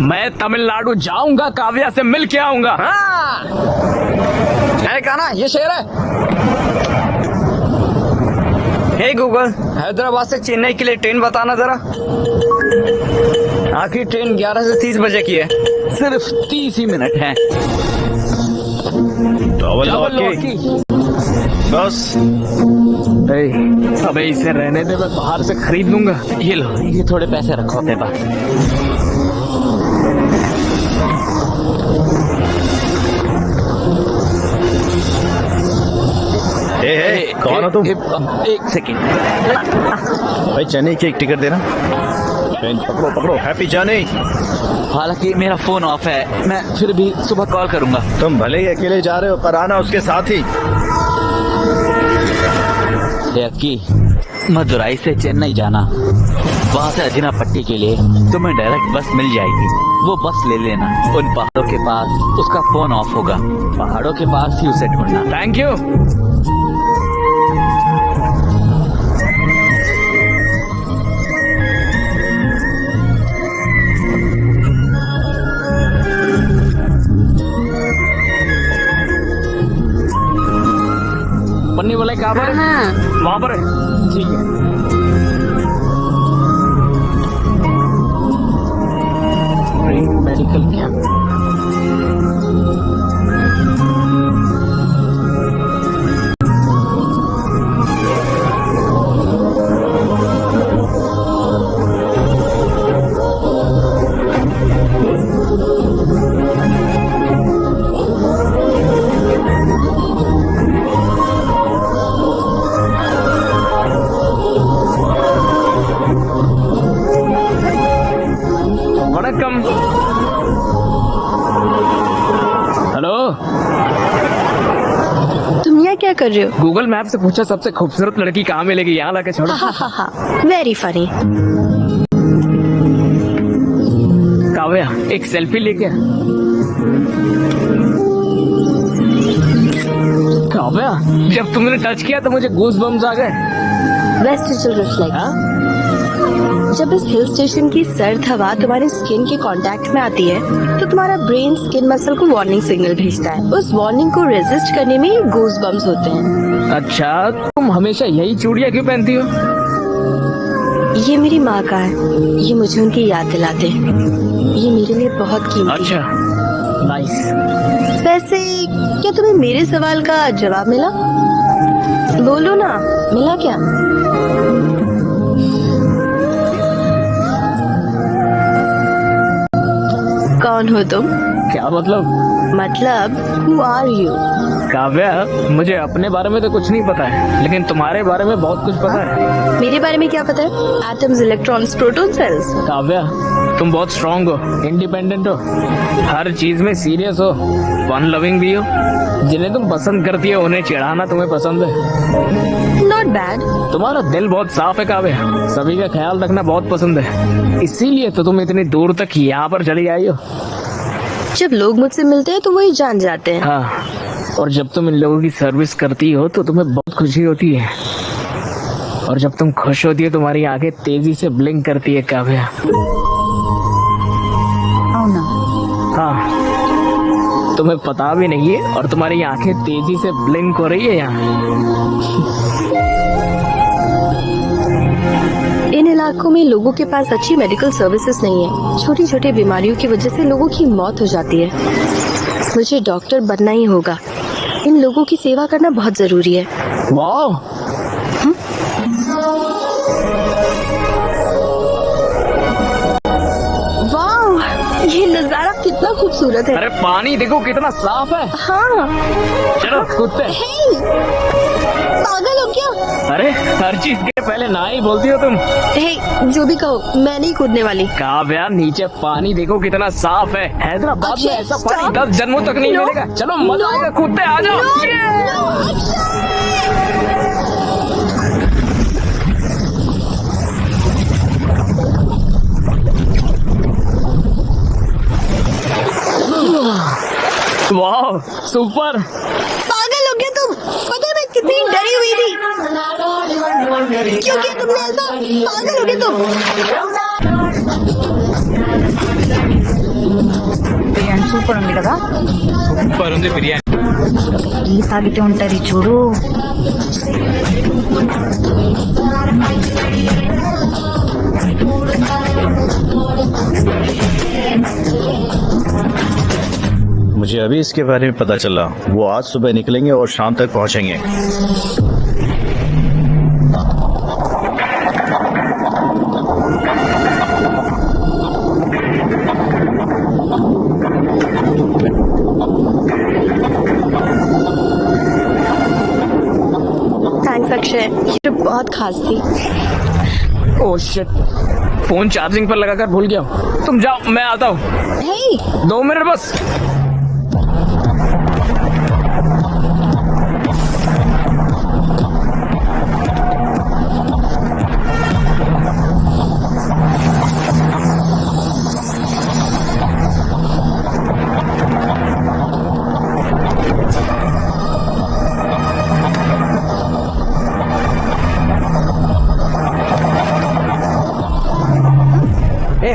मैं तमिलनाडु जाऊंगा, काव्या से मिल के आऊंगा। हाँ मैंने कहा ना ये शेर है। हे गूगल, हैदराबाद से चेन्नई के लिए ट्रेन बताना जरा। आखिरी ट्रेन 11 से 30 बजे की है। सिर्फ 30 ही मिनट है। बस अबे इसे रहने दे, मैं बाहर से खरीद लूंगा। ये लो, ये थोड़े पैसे रखो अपने पास। कौन हो तुम? एक सेकेंड। भाई चेन्नई की एक टिकट देना। पकड़ो पकड़ो, हैप्पी जर्नी। हालांकि मेरा फोन ऑफ है, मैं फिर भी सुबह कॉल करूंगा। तुम भले ही अकेले जा रहे हो पर आना उसके साथ ही। की मदुराई से चेन्नई जाना, वहाँ से अजिनापट्टी के लिए तुम्हें डायरेक्ट बस मिल जाएगी। वो बस ले लेना। उन पहाड़ों के पास उसका फोन ऑफ होगा। पहाड़ों के पास ही उसे ढूंढना। Thank you. पन्नी वाले कहाँ पर है? वहाँ पर है। ठीक है। Medical camp. हेलो, तुम यहाँ क्या कर रहे हो? गूगल मैप से पूछा सबसे खूबसूरत लड़की कहाँ मिलेगी, यहाँ लाके छोड़ो। Very funny. काव्या एक सेल्फी लेके आ। काव्या, जब तुमने टच किया तो मुझे गूज बम्स आ गए। Vestigial reflex. जब इस हिल स्टेशन की सर्द हवा तुम्हारे स्किन के कांटेक्ट में आती है तो तुम्हारा ब्रेन स्किन मसल को वार्निंग सिग्नल भेजता है। उस वार्निंग को रेजिस्ट करने में गूज बम्स होते हैं। अच्छा, तुम हमेशा यही चूड़ियाँ क्यों पहनती हो? ये मेरी माँ का है। ये मुझे उनकी याद दिलाते हैं। ये मेरे लिए बहुत कीमती है। अच्छा, नाइस। वैसे क्या तुम्हें मेरे सवाल का जवाब मिला? बोलो ना, मिला क्या? कौन हो तुम? क्या मतलब हु आर यू? काव्या, मुझे अपने बारे में तो कुछ नहीं पता है, लेकिन तुम्हारे बारे में बहुत कुछ पता है। मेरे बारे में क्या पता है? Atoms, electrons, proton, cells. Kavya, तुम बहुत स्ट्रांग हो, इंडिपेंडेंट हो, हर चीज में सीरियस हो, फन लविंग भी हो। जिन्हें तुम पसंद करती हो उन्हें चिढ़ाना तुम्हें पसंद है। Not bad. तुम्हारा दिल बहुत साफ है काव्या, सभी का ख्याल रखना बहुत पसंद है, इसीलिए तो तुम इतनी दूर तक यहाँ पर चली आई हो। जब लोग मुझसे मिलते हैं तो वही जान जाते हैं। हाँ, और जब तुम इन लोगों की सर्विस करती हो तो तुम्हें बहुत खुशी होती है, और जब तुम खुश होती है तुम्हारी आंखें तेजी से ब्लिंक करती है काव्या। हाँ, तुम्हें पता भी नहीं है और तुम्हारी आंखें तेजी से ब्लिंक हो रही है यहाँ। इन इलाकों में लोगों के पास अच्छी मेडिकल सर्विसेज नहीं है। छोटी छोटी बीमारियों की वजह से लोगों की मौत हो जाती है। मुझे डॉक्टर बनना ही होगा। इन लोगों की सेवा करना बहुत जरूरी है। वाह, वाह, ये नजारा कितना खूबसूरत है। अरे पानी देखो कितना साफ है। हाँ। चलो कूदते हैं। हे, पागल हो क्या? अरे हर चीज के पहले ना ही बोलती हो तुम। हे, जो भी कहो, मैं नहीं कूदने वाली। काव्या, नीचे पानी देखो कितना साफ है। हैदराबाद में ऐसा पानी 10 जन्मों तक नहीं मिलेगा। चलो मजा आएगा, कूदते आ जाओ। वाह, सुपर। पागल हो गया तुम? पता है मैं कितनी डरी हुई थी। क्यों किया तुमने ऐसा? पागल हो गया तुम? బిర్యానీ సూపర్ ఉంది కదా. సూపర్ ఉంది బిర్యానీ. టీ తాగితే ఉంటది చూడు. मुझे अभी इसके बारे में पता चला। वो आज सुबह निकलेंगे और शाम तक पहुंचेंगे। थैंक्स अक्षय, ये ट्रिप बहुत खास थी। ओह शिट, फोन चार्जिंग पर लगाकर भूल गया हूँ। तुम जाओ, मैं आता हूँ। हे, 2 मिनट बस।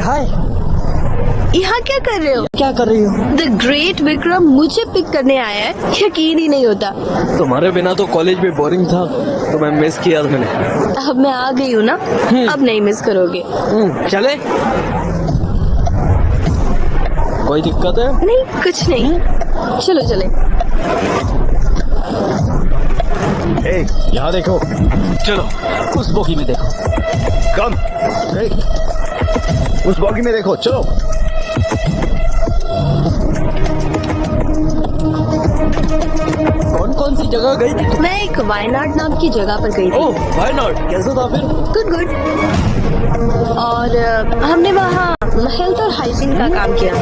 हाय, यहाँ क्या कर रहे हो? क्या कर रही हो? द ग्रेट विक्रम मुझे पिक करने आया है, यकीन ही नहीं होता। तुम्हारे बिना तो कॉलेज में बोरिंग था, तो मैं मिस किया मैंने। अब मैं आ गई हूँ ना, अब नहीं मिस करोगे। चले, कोई दिक्कत है? नहीं, कुछ नहीं, चलो चले। ए, यहाँ देखो। चलो उस बोगी में देखो। कम। ए, उस बॉगी में देखो, चलो। कौन कौन सी जगह गई थी? मैं एक वायनाड नाम की जगह पर गई थी। ओह, व्हाई नॉट? कैसा था फिर? Good good. और हमने वहाँ हेल्थ और हाइजीन का काम किया।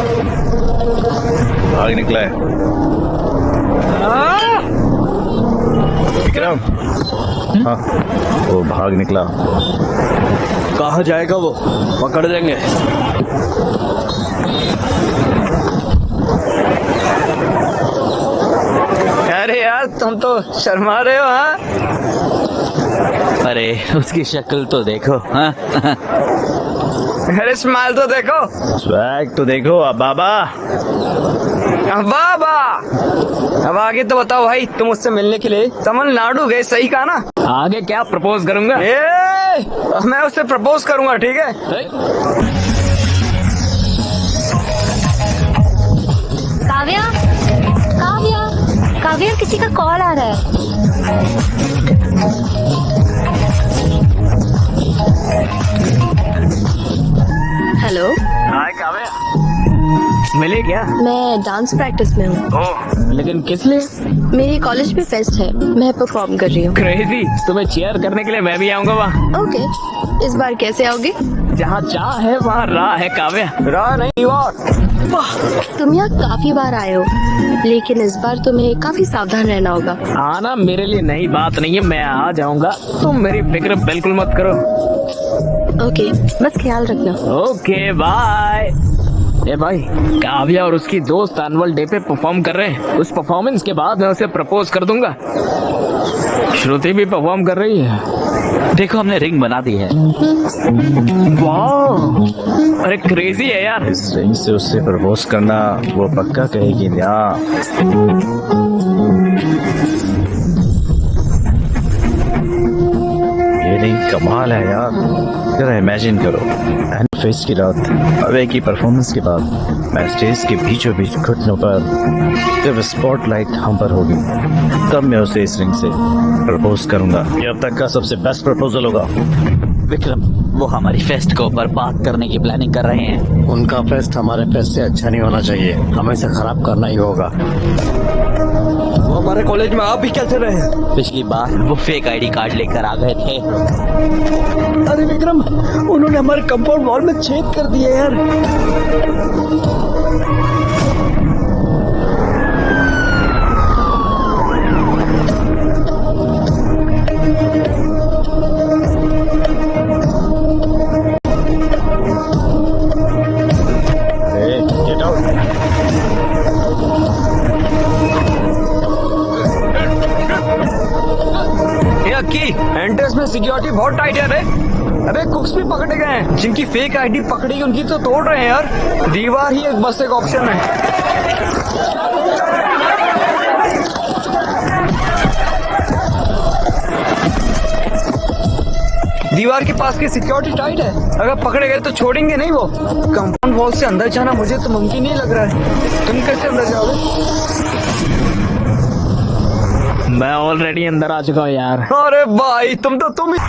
भाग निकला है विक्रम। हाँ, वो भाग निकला। कहाँ जाएगा वो? पकड़ देंगे। अरे यार, तुम तो शर्मा रहे हो। हाँ, अरे उसकी शक्ल तो देखो। हाँ अरे स्माइल तो देखो। स्वैग तो देखो। अब बाबा, बाबा, अब आगे तो बताओ भाई, तुम मुझसे मिलने के लिए तमिलनाडु गए, सही कहा ना? आगे क्या प्रपोज करूंगा? मैं उससे प्रपोज करूंगा, ठीक है? काव्या, काव्या, काव्या, किसी का कॉल आ रहा है। हेलो, हाय काव्या, मिले क्या? मैं डांस प्रैक्टिस में हूँ। ओह, लेकिन किस लिए? मेरी कॉलेज में फेस्ट है, मैं परफॉर्म कर रही हूँ। क्रेजी, तुम्हें चीयर करने के लिए मैं भी आऊंगा वहाँ। ओके, इस बार कैसे आओगे? जहाँ चाह है वहाँ राह है काव्या। राह नहीं और तुम यहाँ काफी बार आए हो, लेकिन इस बार तुम्हें काफी सावधान रहना होगा। आना मेरे लिए नई बात नहीं है, मैं आ जाऊंगा, तुम मेरी फिक्र बिल्कुल मत करो। ओके, बस ख्याल रखना। Okay bye. ए भाई, काव्या और उसकी दोस्त एनुअल डे पे परफॉर्म कर रहे हैं। उस परफॉर्मेंस के बाद मैं उसे प्रपोज कर दूंगा। श्रुति भी परफॉर्म कर रही है। देखो हमने रिंग बना दी है। वाह, अरे क्रेजी है यार। इस रिंग से उससे प्रपोज करना वो पक्का कहेगी ना। ये रिंग कमाल है यार, जरा इमेजिन करो, एनुअल फेस्ट की रात अवे की परफॉर्मेंस के बाद मैं स्टेज के बीचों बीच घुटनों पर, जब स्पॉटलाइट हम पर होगी तब मैं उसे इस रिंग से प्रपोज करूंगा। ये अब तक का सबसे बेस्ट प्रपोजल होगा। विक्रम, वो हमारी फेस्ट को बर्बाद करने की प्लानिंग कर रहे हैं। उनका फेस्ट हमारे फेस्ट से अच्छा नहीं होना चाहिए, हमें इसे खराब करना ही होगा। वो हमारे कॉलेज में आप भी कैसे रहे? पिछली बार वो फेक आईडी कार्ड लेकर आ गए थे। अरे विक्रम, उन्होंने हमारे कंपाउंड वॉल में छेद कर दिए यार। Get out. एंट्रेंस में सिक्योरिटी बहुत टाइट है रे। अबे कुक्स भी पकड़े गए हैं, जिनकी फेक आईडी पकड़ी उनकी तो तोड़ रहे हैं यार। दीवार ही एक बस एक ऑप्शन है। दीवार के पास की सिक्योरिटी टाइट है, अगर पकड़े गए तो छोड़ेंगे नहीं वो। कंपाउंड वॉल से अंदर जाना मुझे तो मुमकिन नहीं लग रहा है। तुम कैसे अंदर जाओगे? मैं ऑलरेडी अंदर आ चुका हूँ यार। अरे भाई तुम ही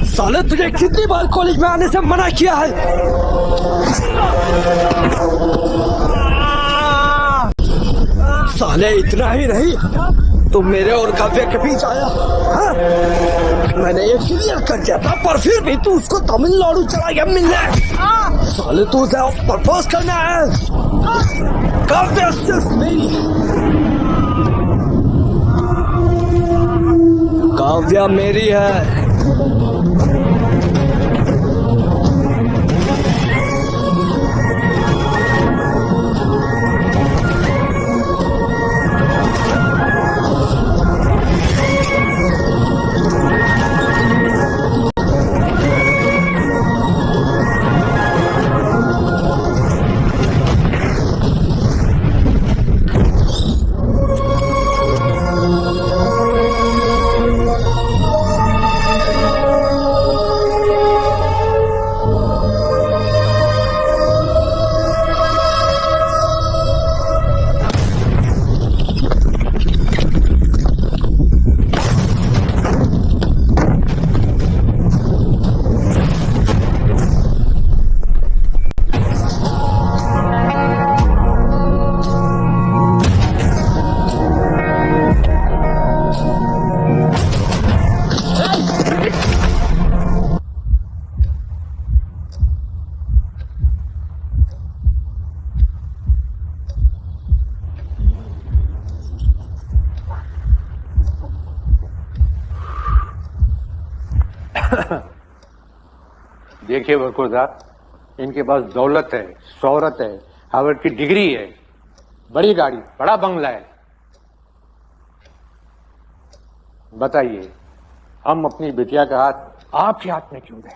साले तुझे कितनी बार कॉलेज में आने से मना किया है? साले इतना ही नहीं, तो मेरे और काव्य के बीच आया। हाँ? मैंने ये क्लियर कर दिया था, पर फिर भी तू उसको तमिलनाडु चला गया मिलने। साले तू उसे प्रपोज करना है। काव्य सिर्फ मेरी, काव्या मेरी है। देखिए बरखुरदार, इनके पास दौलत है, शोहरत है, हार्वर्ड की डिग्री है, बड़ी गाड़ी, बड़ा बंगला है। बताइए, हम अपनी बिटिया का हाथ आपके हाथ में क्यों दें?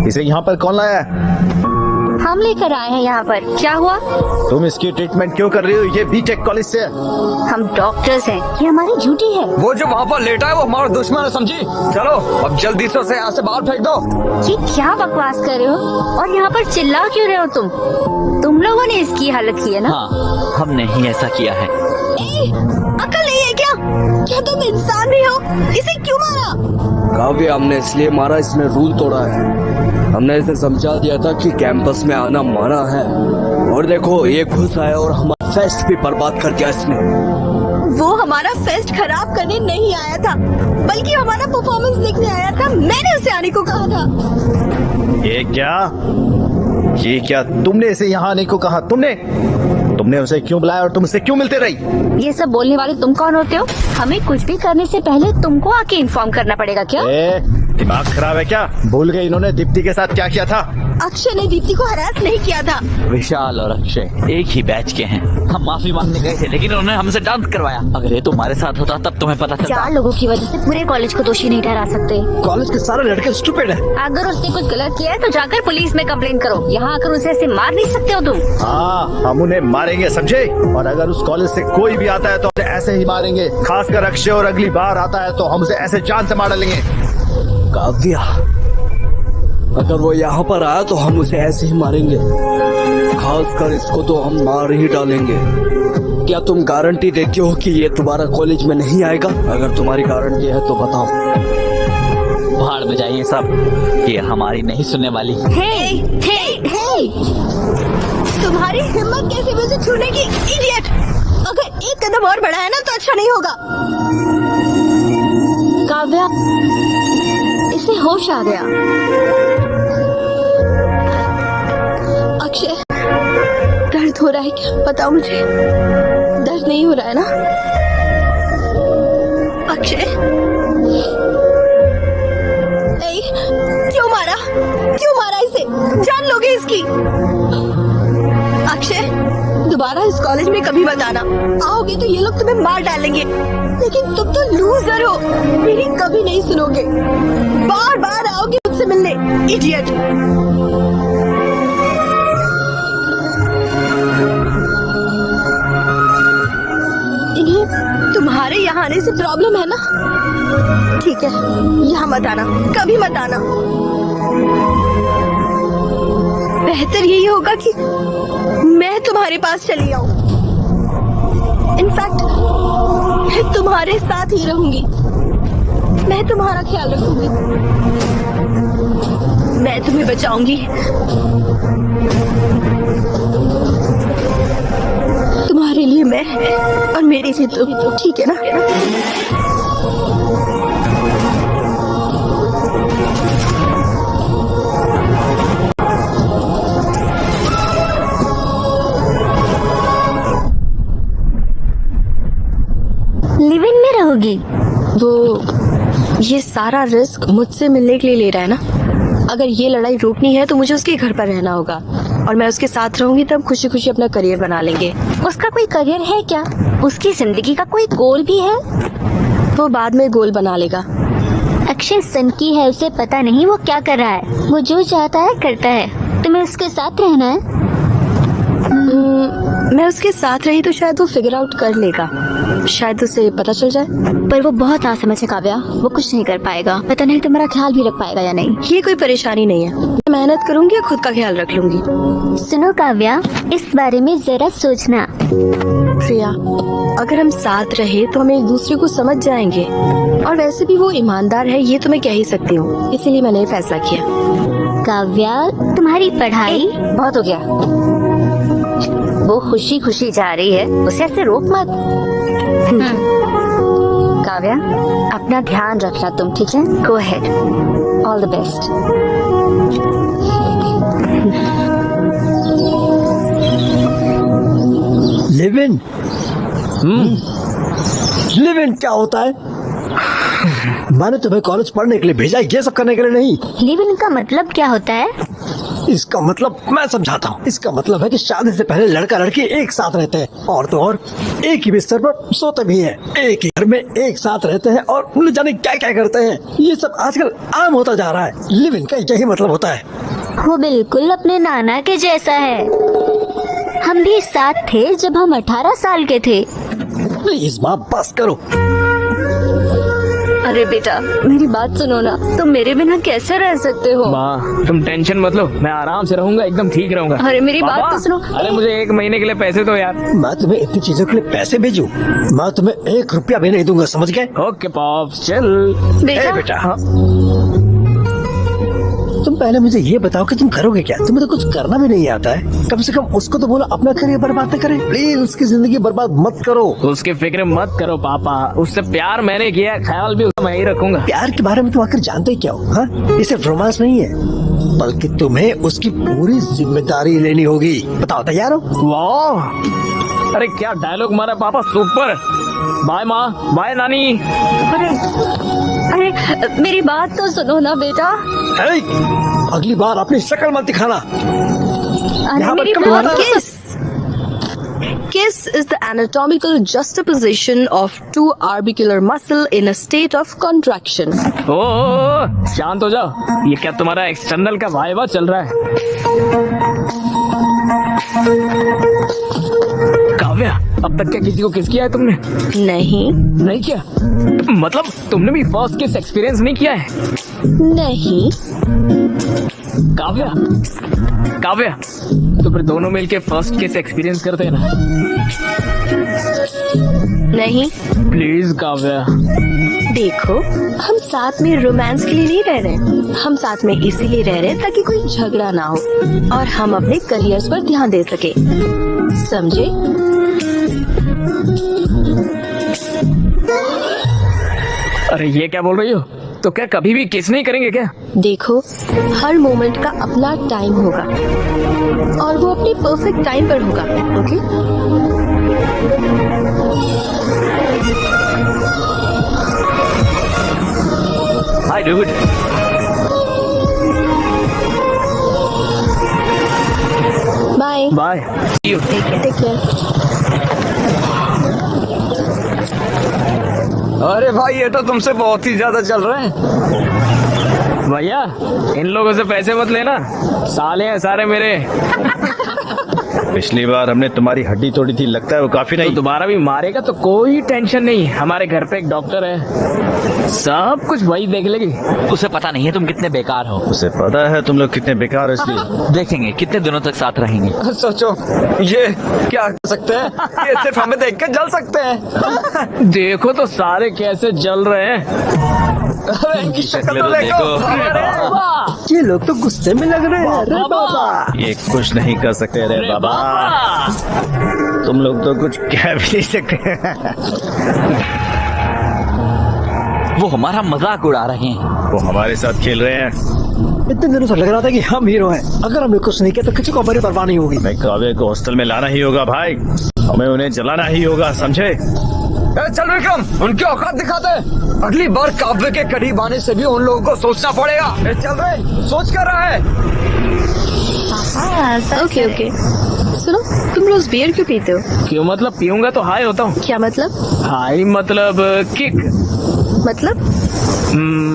इसे यहाँ पर कौन लाया है? हम लेकर आए हैं यहाँ पर। क्या हुआ? तुम इसकी ट्रीटमेंट क्यों कर रही हो? ये बीटेक कॉलेज से है। हम डॉक्टर्स हैं, ये हमारी ड्यूटी है। वो जो वहाँ पर लेटा है वो हमारा दुश्मन है, समझी? चलो अब जल्दी से उसे यहाँ से बाहर फेंक दो। ये क्या बकवास कर रहे हो? और यहाँ पर चिल्ला क्यों रहे हो तुम? तुम लोगों ने इसकी हालत की है ना? हाँ, हमने ही ऐसा किया है। अकल नहीं है क्या? क्या तुम इंसान भी हो? इसे क्यों मारा? काव्य, हमने इसलिए मारा, इसने रूल तोड़ा है। हमने इसे समझा दिया था कि कैंपस में आना मना है, और देखो ये घुस आया और हमारा फेस्ट भी बर्बाद कर दिया इसने। वो हमारा फेस्ट खराब करने नहीं आया था, बल्कि हमारा परफॉर्मेंस देखने आया था। मैंने उसे आने को कहा था। ये क्या तुमने इसे यहाँ आने को कहा? तुमने उसे क्यों बुलाया और तुम उससे क्यों मिलते रही? ये सब बोलने वाले तुम कौन होते हो? हमें कुछ भी करने से पहले तुमको आके इन्फॉर्म करना पड़ेगा क्या? दिमाग खराब है क्या? भूल गए इन्होंने दीप्ति के साथ क्या किया था? अक्षय ने दीप्ति को हरास नहीं किया था। विशाल और अक्षय एक ही बैच के हैं। हम माफी मांगने गए थे, लेकिन उन्होंने हमसे डांस करवाया। अगर ये तुम्हारे साथ होता तब तुम्हें पता चलता। 4 लोगों की वजह से पूरे कॉलेज को दोषी नहीं ठहरा सकते। कॉलेज के सारे लड़के स्टूपिड है। अगर उसने कुछ गलत किया है तो जाकर पुलिस में कंप्लेन करो। यहाँ आकर उसे ऐसे मार नहीं सकते हो तुम। हाँ, हम उन्हें मारेंगे, समझे? और अगर उस कॉलेज से कोई भी आता है तो उसे ऐसे ही मारेंगे। खासकर अक्षय, और अगली बार आता है तो हम उसे ऐसे जान से मार डालेंगे। काव्या, अगर वो यहाँ पर आया तो हम उसे ऐसे ही मारेंगे। खासकर इसको तो हम मार ही डालेंगे। क्या तुम गारंटी देती हो कि ये तुम्हारा कॉलेज में नहीं आएगा? अगर तुम्हारी गारंटी है तो बताओ। भाड़ में जाइए सब, ये हमारी नहीं सुनने वाली। हे! तुम्हारी हिम्मत कैसे मुझे छूने की, इडियट! अगर एक कदम और बढ़ाया ना तो अच्छा नहीं होगा। काव्या, इसे होश आ गया। अक्षय, दर्द हो रहा है क्या? बताओ मुझे। दर्द नहीं हो रहा है ना? अक्षय, नहीं, क्यों मारा? क्यों मारा इसे? जान लोगे इसकी। अक्षय, दोबारा इस कॉलेज में कभी मत आना। आओगे तो ये लोग तुम्हें मार डालेंगे। लेकिन तुम तो लूजर हो, मेरी कभी नहीं सुनोगे। बार बार आओगे मुझसे मिलने, इडियट। इन्हें तुम्हारे यहाँ आने से प्रॉब्लम है ना? ठीक है, यहाँ मत आना, कभी मत आना। बेहतर यही होगा कि मैं तुम्हारे पास चली आऊं। इनफैक्ट मैं तुम्हारे साथ ही रहूंगी। मैं तुम्हारा ख्याल रखूंगी। मैं तुम्हें बचाऊंगी। तुम्हारे लिए मैं और मेरे लिए तुम, ठीक है ना? लिव इन में रहोगी? वो ये सारा रिस्क मुझसे मिलने के लिए ले रहा है ना? अगर ये लड़ाई रोकनी है तो मुझे उसके घर पर रहना होगा, और मैं उसके साथ रहूंगी, तब खुशी खुशी अपना करियर बना लेंगे। उसका कोई करियर है क्या? उसकी जिंदगी का कोई गोल भी है? वो बाद में गोल बना लेगा। अक्षय सनकी है, उसे पता नहीं वो क्या कर रहा है। वो जो चाहता है करता है। तुम्हें उसके साथ रहना है? मैं उसके साथ रही तो शायद वो फिगर आउट कर लेगा, शायद उसे पता चल जाए। पर वो बहुत आसमझ है काव्या, वो कुछ नहीं कर पाएगा। पता नहीं तुम्हारा ख्याल भी रख पाएगा या नहीं। ये कोई परेशानी नहीं है, मैं मेहनत करूंगी और खुद का ख्याल रख लूंगी। सुनो काव्या, इस बारे में जरा सोचना। प्रिया, अगर हम साथ रहे तो हम एक दूसरे को समझ जाएंगे, और वैसे भी वो ईमानदार है, ये तो मैं कह ही सकती हूँ। इसीलिए मैंने ये फैसला किया। काव्या, तुम्हारी पढ़ाई बहुत हो गया। वो खुशी खुशी जा रही है, उसे ऐसे रोक मत। काव्या, अपना ध्यान रखना तुम, ठीक है? Go ahead, all the best. Live in. Live in क्या होता है? मैंने तुम्हें कॉलेज पढ़ने के लिए भेजा, ये सब करने के लिए नहीं। लिव इन का मतलब क्या होता है? इसका मतलब मैं समझाता हूँ। इसका मतलब है कि शादी से पहले लड़का लड़की एक साथ रहते हैं, और तो और एक ही बिस्तर पर सोते भी हैं, एक ही घर में एक साथ रहते हैं और न जाने क्या क्या करते हैं। ये सब आजकल आम होता जा रहा है। लिव इन का यही मतलब होता है। वो बिल्कुल अपने नाना के जैसा है। हम भी साथ थे जब हम 18 साल के थे। प्लीज माँ बस करो। अरे बेटा, मेरी बात सुनो ना, तुम मेरे बिना कैसे रह सकते हो? माँ तुम टेंशन मत लो, मैं आराम से रहूंगा, एकदम ठीक रहूंगा। अरे मेरी बात पापा, तो सुनो। अरे मुझे 1 महीने के लिए पैसे दो यार। मैं तुम्हें इतनी चीजों के लिए पैसे भेजूं? मैं तुम्हें 1 रुपया भी नहीं दूंगा, समझ गए? ओके पॉप, चल। बेटा, बेटा हाँ। तुम पहले मुझे ये बताओ कि तुम करोगे क्या? तुम्हें तो कुछ करना भी नहीं आता है। कम से कम उसको तो बोलो अपना करियर बर्बाद न करे। प्लीज उसकी जिंदगी बर्बाद मत करो। उसकी फिक्र मत करो पापा, उससे प्यार मैंने किया है, ख्याल भी उसका मैं ही रखूंगा। प्यार के बारे में तुम आखिर जानते क्या हो? हाँ, ये सिर्फ रोमांस नहीं है, बल्कि तुम्हें उसकी पूरी जिम्मेदारी लेनी होगी। बताओ, तैयार हो? वाह, अरे क्या डायलॉग मारा पापा, सुपर। बाय माँ, बाय नानी। अरे मेरी बात तो सुनो ना बेटा। अगली बार अपनी शक्ल मत दिखाना। अरे मेरी कभी बात मत- Kiss is the anatomical juxtaposition of two orbicular muscle in a state of contraction. ओ, शांत हो जाओ। ये क्या तुम्हारा एक्सटर्नल का वाइवा चल रहा है? काव्या, अब तक क्या किसी को किस किया है तुमने? नहीं किया? मतलब तुमने भी फर्स्ट किस एक्सपीरियंस नहीं किया है? नहीं काव्या, काव्या, तो फिर दोनों मिलके फर्स्ट किस एक्सपीरियंस करते हैं ना? नहीं। प्लीज काव्या। देखो, हम साथ में रोमांस के लिए नहीं रह रहे, हम साथ में इसीलिए रह रहे ताकि कोई झगड़ा ना हो और हम अपने करियर्स पर ध्यान दे सके, समझे? अरे ये क्या बोल रही हो? तो क्या कभी भी किस नहीं करेंगे क्या? देखो, हर मोमेंट का अपना टाइम होगा और वो अपने परफेक्ट टाइम पर होगा, okay? Hi dude. Bye bye. Take care. अरे भाई, ये तो तुमसे बहुत ही ज्यादा चल रहे हैं। भैया, इन लोगों से पैसे मत लेना, साले हैं सारे मेरे। पिछली बार हमने तुम्हारी हड्डी तोड़ी थी, लगता है वो काफी तो नहीं। दोबारा भी मारेगा तो कोई टेंशन नहीं, हमारे घर पे एक डॉक्टर है, सब कुछ वही देख लेगी। उसे पता नहीं है तुम कितने बेकार हो। उसे पता है तुम लोग कितने बेकार हो, इसलिए देखेंगे कितने दिनों तक साथ रहेंगे। सोचो, ये क्या कर सकते हैं? ये सिर्फ हमें देख के जल सकते हैं। देखो तो सारे कैसे जल रहे हैं। अरे इनकी शक्ल शक्लें तो तो देखो। देखो। अरे वाह। ये लोग तो गुस्से में लग रहे हैं। अरे बाबा, ये कुछ नहीं कर सकते रे बाबा। तुम लोग तो कुछ कह भी नहीं सकते। वो हमारा मजाक उड़ा रहे हैं। वो हमारे साथ खेल रहे हैं। इतने दिनों से लग रहा था कि हम हीरो हैं। अगर हमने कुछ नहीं किया तो किसी को हमारी परवाह नहीं होगी। मैं काव्य को हॉस्टल में लाना ही होगा भाई, हमें उन्हें जलाना ही होगा, समझे? चल विक्रम, उनकी औकात दिखाते हैं। अगली बार काव्य के करीब आने से भी उन लोगों को सोचना पड़ेगा। चल रहे, सोच कर रहा है। ओके ओके, सुनो, तुम रोज बियर क्यों पीते हो? क्यों मतलब? पीऊंगा तो हाई होता हूँ। क्या मतलब? हाई मतलब किक। मतलब?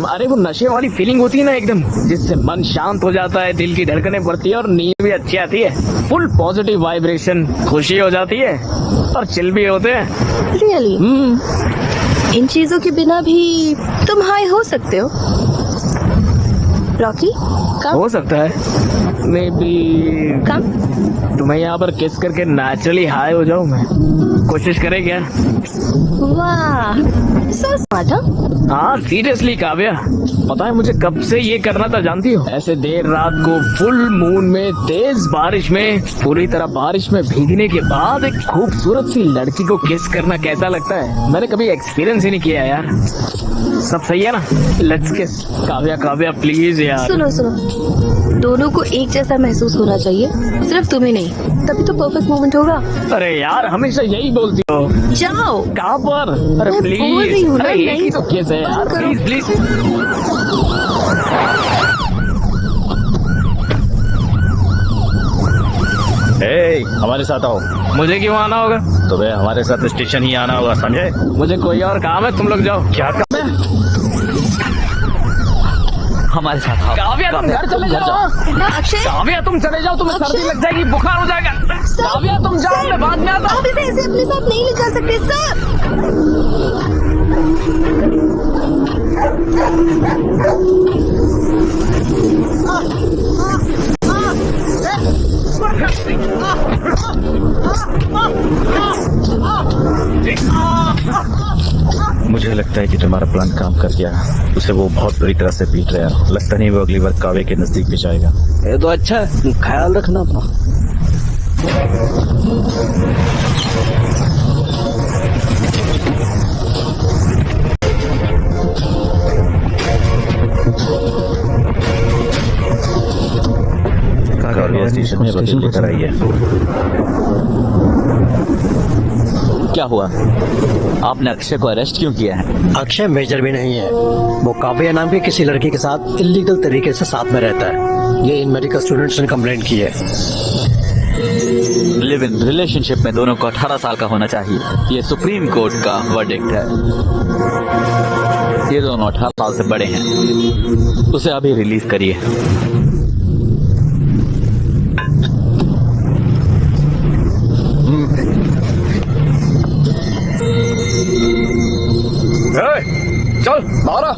अरे वो नशे वाली फीलिंग होती है ना एकदम, जिससे मन शांत हो जाता है, दिल की धड़कनें बढ़ती है और नींद भी अच्छी आती है। फुल पॉजिटिव वाइब्रेशन, खुशी हो जाती है और चिल भी होते हैं। रियली? इन चीजों के बिना भी तुम हाई हो सकते हो? रॉकी, कम हो सकता है, मे बी। कम तुम्हें यहाँ पर किस करके नेचुरली हाई हो जाऊं मैं? कोशिश करें क्या? वाह, so smart, huh? हाँ सीरियसली काव्या, पता है मुझे कब से ये करना था जानती हो? ऐसे देर रात को फुल मून में तेज बारिश में पूरी तरह बारिश में भीगने के बाद एक खूबसूरत सी लड़की को किस करना कैसा लगता है, मैंने कभी एक्सपीरियंस ही नहीं किया यार। सब सही है ना? लेट्स किस। काव्या काव्या प्लीज यार। सुनो सुनो, दोनों को एक जैसा महसूस होना चाहिए, सिर्फ तुम्हें नहीं, तभी तो परफेक्ट मोमेंट होगा। अरे यार हमेशा यही बोलती हो। जाओ। कहाँ पर? अरे मैं बोल रही प्लीज, हूँ ना, अरे एक नहीं। ही तो किस है यार, बंद करो। Please please. हमारे साथ आओ। मुझे क्यों आना होगा? तुम्हें हमारे साथ स्टेशन ही आना होगा, समझे? मुझे कोई और काम है, तुम लोग जाओ। क्या काम है? हमारे साथ आओ। काव्या तुम घर चले जाओ। अक्षय, काव्या तुम चले जाओ, तुम्हें सर्दी अक्षय। लग जाएगी, बुखार हो जाएगा। काव्या तुम जाओ, मैं बाद में आता हूँ। आप इसे ऐसे अपने साथ नहीं ले जा सकते सर। मुझे लगता है कि तुम्हारा प्लान काम कर गया। उसे वो बहुत बुरी तरह से पीट रहा है। लगता नहीं वो अगली बार काव्य के नजदीक भी जाएगा। ये तो अच्छा है, ख्याल रखना अपना। काव्य स्टेशन में वकील लेकर आई है। क्या हुआ? आपने अक्षय को अरेस्ट क्यों किया है? अक्षय मेजर भी नहीं है, वो काव्या नाम की किसी लड़की के साथ इलीगल तरीके से साथ में रहता है। ये इन मेडिकल स्टूडेंट्स ने कंप्लेंट की है। लिव इन रिलेशनशिप में दोनों को 18 साल का होना चाहिए, ये सुप्रीम कोर्ट का वर्डिक्ट है। ये दोनों 18 साल से बड़े हैं, उसे अभी रिलीज करिए। चल बाहर आ।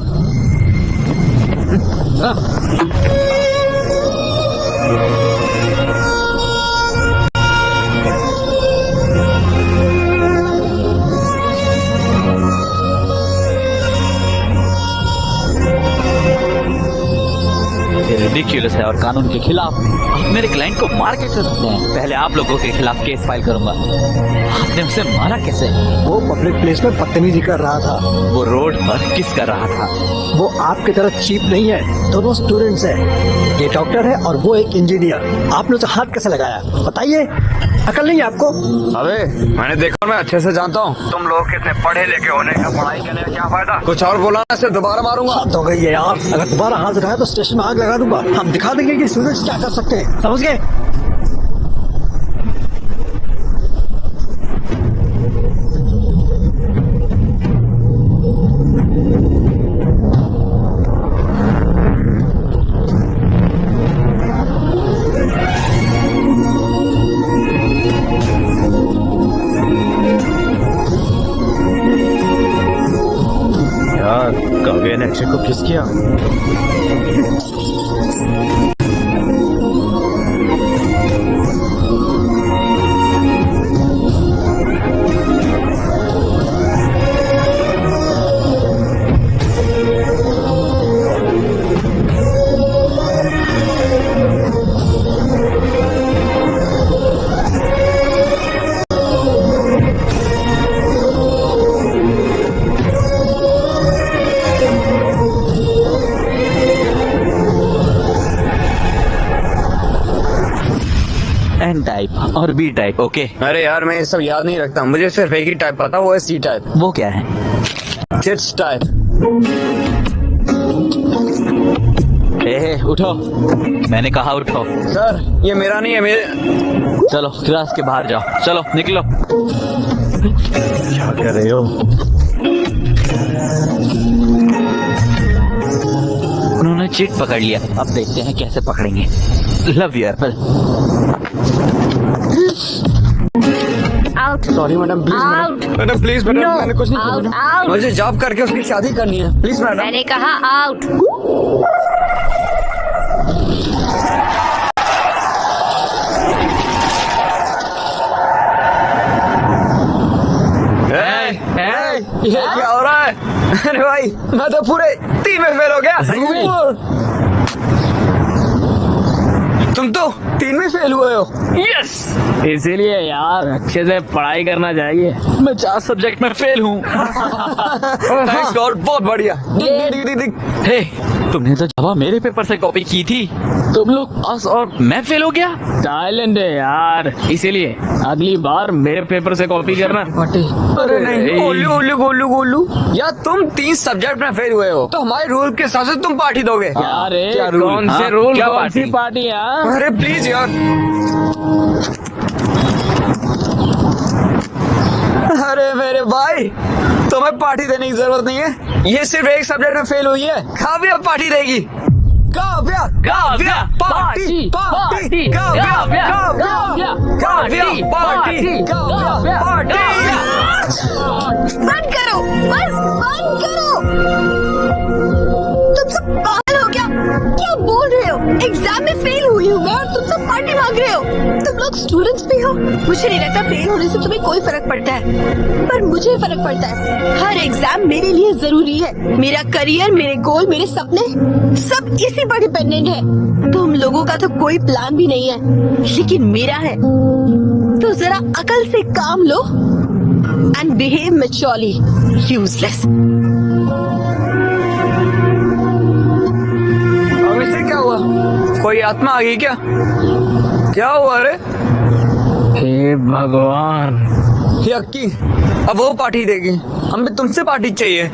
ये रिडिक्यूलस है और कानून के खिलाफ है। आप मेरे क्लाइंट को मार कैसे सकते हैं? पहले आप लोगों के खिलाफ केस फाइल करूंगा। आपने उसे मारा कैसे? वो पब्लिक प्लेस में बदतमीजी कर रहा था। वो रोड पर किस कर रहा था? वो आपकी तरह चीप नहीं है, दोनों स्टूडेंट्स हैं। ये डॉक्टर है और वो एक इंजीनियर। आपने उसे हाथ कैसे लगाया बताइए? अकल नहीं है आपको? अबे मैंने देखा, मैं अच्छे से जानता हूँ तुम लोग कितने पढ़े लिखे होने का, पढ़ाई करने का क्या फायदा? कुछ और बोला ना, से दोबारा मारूंगा। हाथ हो गई है यार, अगर दोबारा हाथ उठाया तो स्टेशन में आग लगा दूंगा। हम दिखा देंगे कि स्टूडेंट्स क्या कर सकते हैं, समझ गए? काव्य ने अक्षय को किस किया? एन टाइप और बी टाइप, ओके। अरे यार मैं ये सब याद नहीं रखता, मुझे सिर्फ एक ही टाइप पता, वो है सी टाइप। वो क्या है? Chits type. उठो, मैंने कहा उठो। सर ये मेरा नहीं है, मेरे। चलो क्लास के बाहर जाओ, चलो निकलो। क्या कर रहे हो? उन्होंने चिट पकड़ लिया, अब देखते हैं कैसे पकड़ेंगे। Love you Apple. Out sorry madam, please out. Madam please madam, No. मैंने कुछ नहीं किया Out, मैडम। out. मुझे जॉब करके उसकी शादी करनी है, प्लीज मैडम। मैंने कहा आउट। भाई ये क्या हो रहा है? अरे भाई मैं तो पूरे 3 में फेल हो गया। तुम तो 3 में फेल हुए हो। यस, इसीलिए यार अच्छे से पढ़ाई करना चाहिए। मैं 4 सब्जेक्ट में फेल हूँ। थैंक्स गॉड, बहुत बढ़िया। हे, तुमने तो जावा मेरे पेपर से कॉपी की थी, तुम लोग पास और मैं फेल हो गया। टैलेंट है यार, इसीलिए अगली बार मेरे पेपर से कॉपी करना। अरे नहीं, गोलू यार तुम 3 सब्जेक्ट में फेल हुए हो तो हमारे रूल के हिसाब से तुम पार्टी दोगे। क्या रे, क्या रूल? कौन से हाँ, रूल, क्या कौन सी पार्टी? पार्टी यार? अरे प्लीज यार। अरे मेरे भाई तुम्हें पार्टी देने की जरूरत नहीं है, ये सिर्फ एक सब्जेक्ट में फेल हुई है। काव्या पार्टी देगी। Kavya Kavya party party Kavya Kavya Kavya party Kavya party. बंद करो, बस बंद करो। तुम सब पागल हो क्या? क्या बोल रहे हो? एग्जाम में फेल हुई हूँ मैं और तुम सब पार्टी मांग रहे हो। तुम लोग स्टूडेंट्स भी हो। मुझे नहीं लगता फेल होने से तुम्हें कोई फर्क पड़ता है, पर मुझे फर्क पड़ता है। हर एग्जाम मेरे लिए जरूरी है। मेरा करियर, मेरे गोल, मेरे सपने सब इसी पर डिपेंडेंट है। तुम लोगों का तो कोई प्लान भी नहीं है, लेकिन मेरा है। तो जरा अकल से काम लो and behave maturely. Useless. अब इससे क्या हुआ? कोई आत्मा आ गई क्या? क्या हुआ रे? हे भगवान, यक्की अब वो पार्टी देगी, हमें तुमसे पार्टी चाहिए।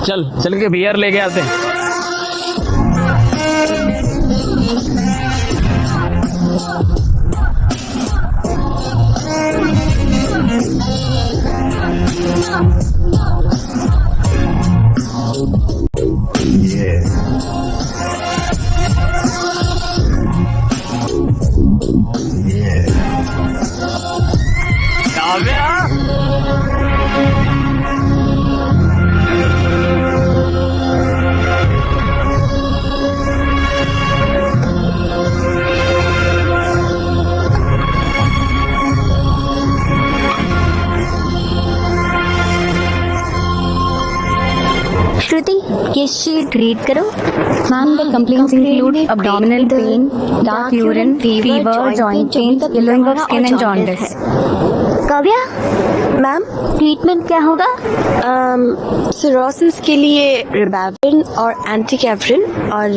चल के बियर लेके आते हैं। श्रुति, ये शीट रीड करो। Ma'am, the complaints include abdominal pain, dark urine, fever, joint pain, yellowing of skin and jaundice। Kavya ma'am, treatment क्या होगा? सिरोसिस के लिए रिबाविन और एंटीकैफ्रिन और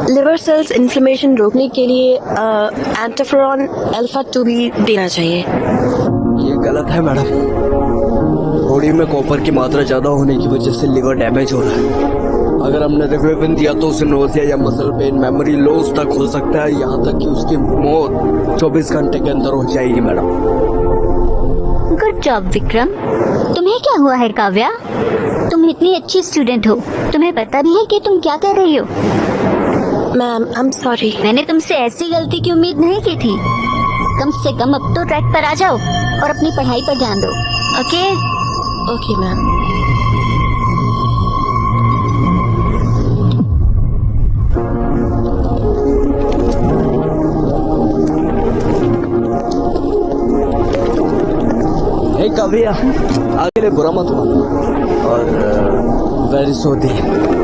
लिवर सेल्स इन्फ्लेमेशन रोकने के लिए एंटोफेरॉन अल्फा 2 भी देना चाहिए। ये गलत है मैडम। बॉडी में कॉपर की मात्रा ज्यादा होने की वजह से लिवर डैमेज हो रहा है। अगर हमने रिबाविन दिया तो उसे नोजिया या मसल पेन, मेमोरी लॉस तक हो सकता है, यहाँ तक कि उसकी मौत 24 घंटे के अंदर हो जाएगी मैडम। Good job Vikram. तुम्हें क्या हुआ है काव्या? तुम इतनी अच्छी स्टूडेंट हो, तुम्हें पता भी है कि तुम क्या कर रही हो? Ma'am, I am sorry. मैंने तुमसे ऐसी गलती की उम्मीद नहीं की थी। कम से कम अब तो ट्रैक पर आ जाओ और अपनी पढ़ाई पर ध्यान दो। Okay? Okay ma'am. Hey Kavya, आगे लिए बुरा मत मानो और वेरी सॉरी।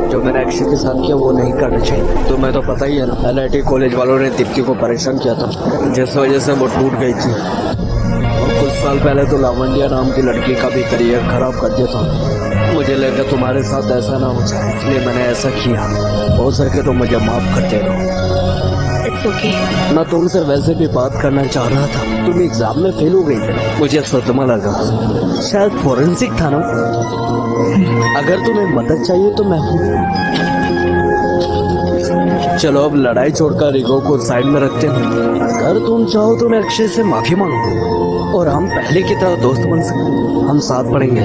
जो मैंने अक्षय के साथ किया वो नहीं करना चाहिए। तो मैं तो पता ही है ना, NIT कॉलेज वालों ने दीप्ति को परेशान किया था, जिस वजह से वो टूट गई थी। और कुछ साल पहले तो लावंडिया नाम की लड़की का भी करियर खराब कर दिया था। मुझे लगा तुम्हारे साथ ऐसा ना हो जाए, इसलिए मैंने ऐसा किया। हो सके तो मुझे माफ कर दे दो। It's okay. मैं तुमसे वैसे भी बात करना चाह रहा था। तुम एग्जाम में फेल हो गई थी, मुझे सदमा लगा। शायद फोरेंसिक था ना। अगर तुम्हें मदद चाहिए तो मैं हूँ। चलो अब लड़ाई छोड़कर ईगो को साइड में रखते हैं। अगर तुम चाहो तो मैं अक्षय से माफी मांगू और हम पहले की तरह दोस्त बन सकते। हम साथ पढ़ेंगे।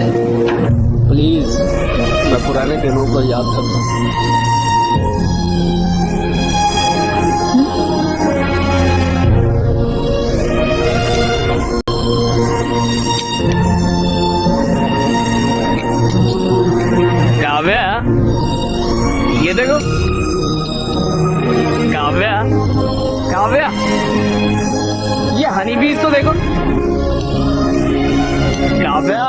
प्लीज, मैं पुराने दिनों को याद करता हूँ। काव्या, ये देखो। काव्या, काव्या, ये हनी बीज तो देखो। काव्या,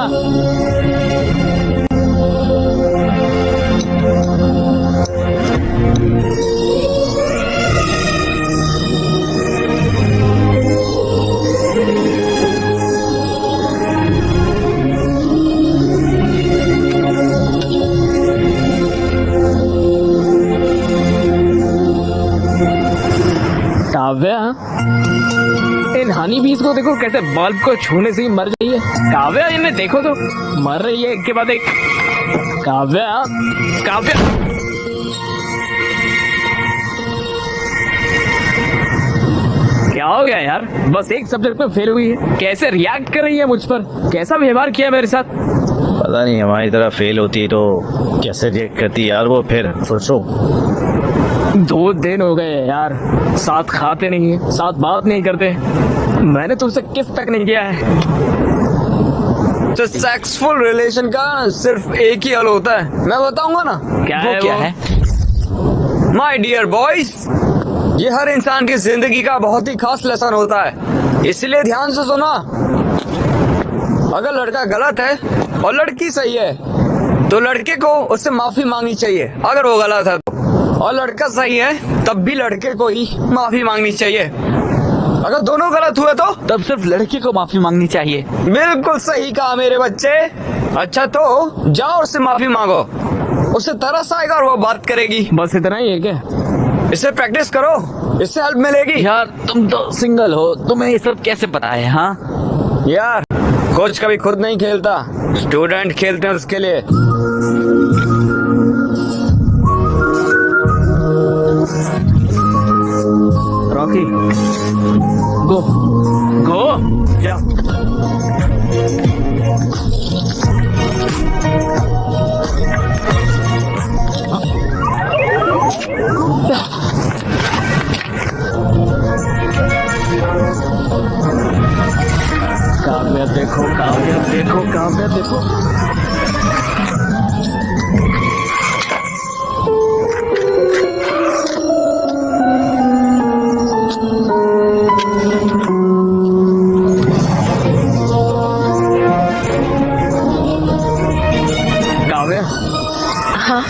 हनी बीज को देखो कैसे बल्ब को छूने से ही मर रही है। काव्या इन्हें देखो तो मर रही है एक के बाद एक। काव्या काव्या क्या हो गया यार? बस एक सब्जेक्ट में फेल हुई है, कैसे रिएक्ट कर रही है मुझ पर? कैसा व्यवहार किया मेरे साथ? पता नहीं, हमारी तरह फेल होती है तो कैसे रिएक्ट करती यार वो। फिर सोचो 2 दिन हो गए यार, साथ खाते नहीं है, साथ बात नहीं करते। मैंने तुमसे किस तक नहीं किया है। तो सेक्सफुल रिलेशन का सिर्फ एक ही हल होता है, मैं बताऊंगा ना। क्या वो है क्या वो? है माय डियर बॉयज, ये हर इंसान की जिंदगी का बहुत ही खास लेसन होता है, इसलिए ध्यान से सुना। अगर लड़का गलत है और लड़की सही है तो लड़के को उससे माफी मांगनी चाहिए अगर वो गलत है तो, और लड़का सही है तब भी लड़के को ही माफी मांगनी चाहिए। अगर दोनों गलत हुए तो तब सिर्फ लड़के को माफी मांगनी चाहिए। बिल्कुल सही कहा मेरे बच्चे। अच्छा तो जाओ उससे माफी मांगो, उसे तरस आएगा और वो बात करेगी। बस इतना ही है क्या? इसे प्रैक्टिस करो, इससे हेल्प मिलेगी। यार तुम तो सिंगल हो, तुम्हें ये सब कैसे पता है? हाँ यार कोच कभी खुद नहीं खेलता, स्टूडेंट खेलते हैं उसके लिए। रॉकी गो गो जा। काव्या देखो, काव्या देखो, काव्या देखो। काव्या, हाँ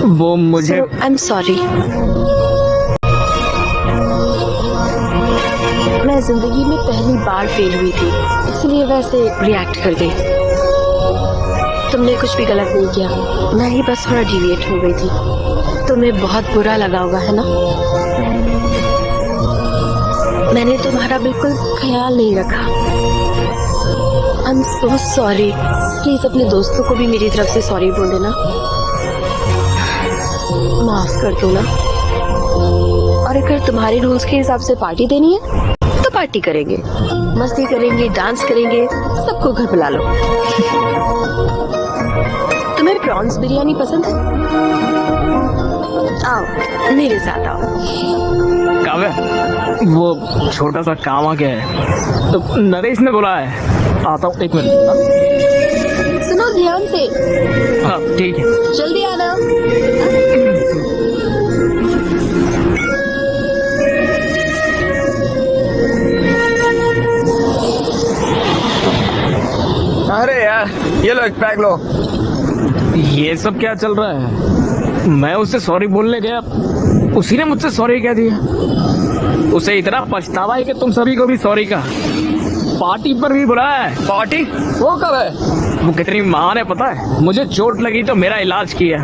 वो मुझे आई एम सॉरी। मैं जिंदगी में पहली बार फेल हुई थी, इसलिए वैसे रिएक्ट कर गई। तुमने कुछ भी गलत नहीं किया, मैं ही बस थोड़ा डिविएट हो गई थी। तुम्हें बहुत बुरा लगा होगा है ना? मैंने तुम्हारा बिल्कुल ख्याल नहीं रखा। I am so sorry. Please अपने दोस्तों को भी मेरी तरफ से सॉरी बोल देना, माफ कर दो ना। और अगर तुम्हारे रूल्स के हिसाब से पार्टी देनी है तो पार्टी करेंगे, मस्ती करेंगे, डांस करेंगे, सबको घर बुला लो। तुम्हें प्रॉन्स बिरयानी पसंद है? आओ मेरे साथ आओ। काव्या, वो छोटा सा काम आ गया है तो नरेश ने बोला है, आता हूँ 1 मिनट। सुनो ध्यान से। हाँ ठीक है। जल्दी आना। अरे यार ये लो एक पैक लो। ये सब क्या चल रहा है? मैं उससे सॉरी बोलने गया, उसी ने मुझसे सॉरी कह दिया। उसे इतना पछतावा है कि तुम सभी को भी सॉरी कहा। पार्टी पर भी बुलाया है। पार्टी? वो कब है? वो कितनी महान है पता है? मुझे चोट लगी तो मेरा इलाज किया,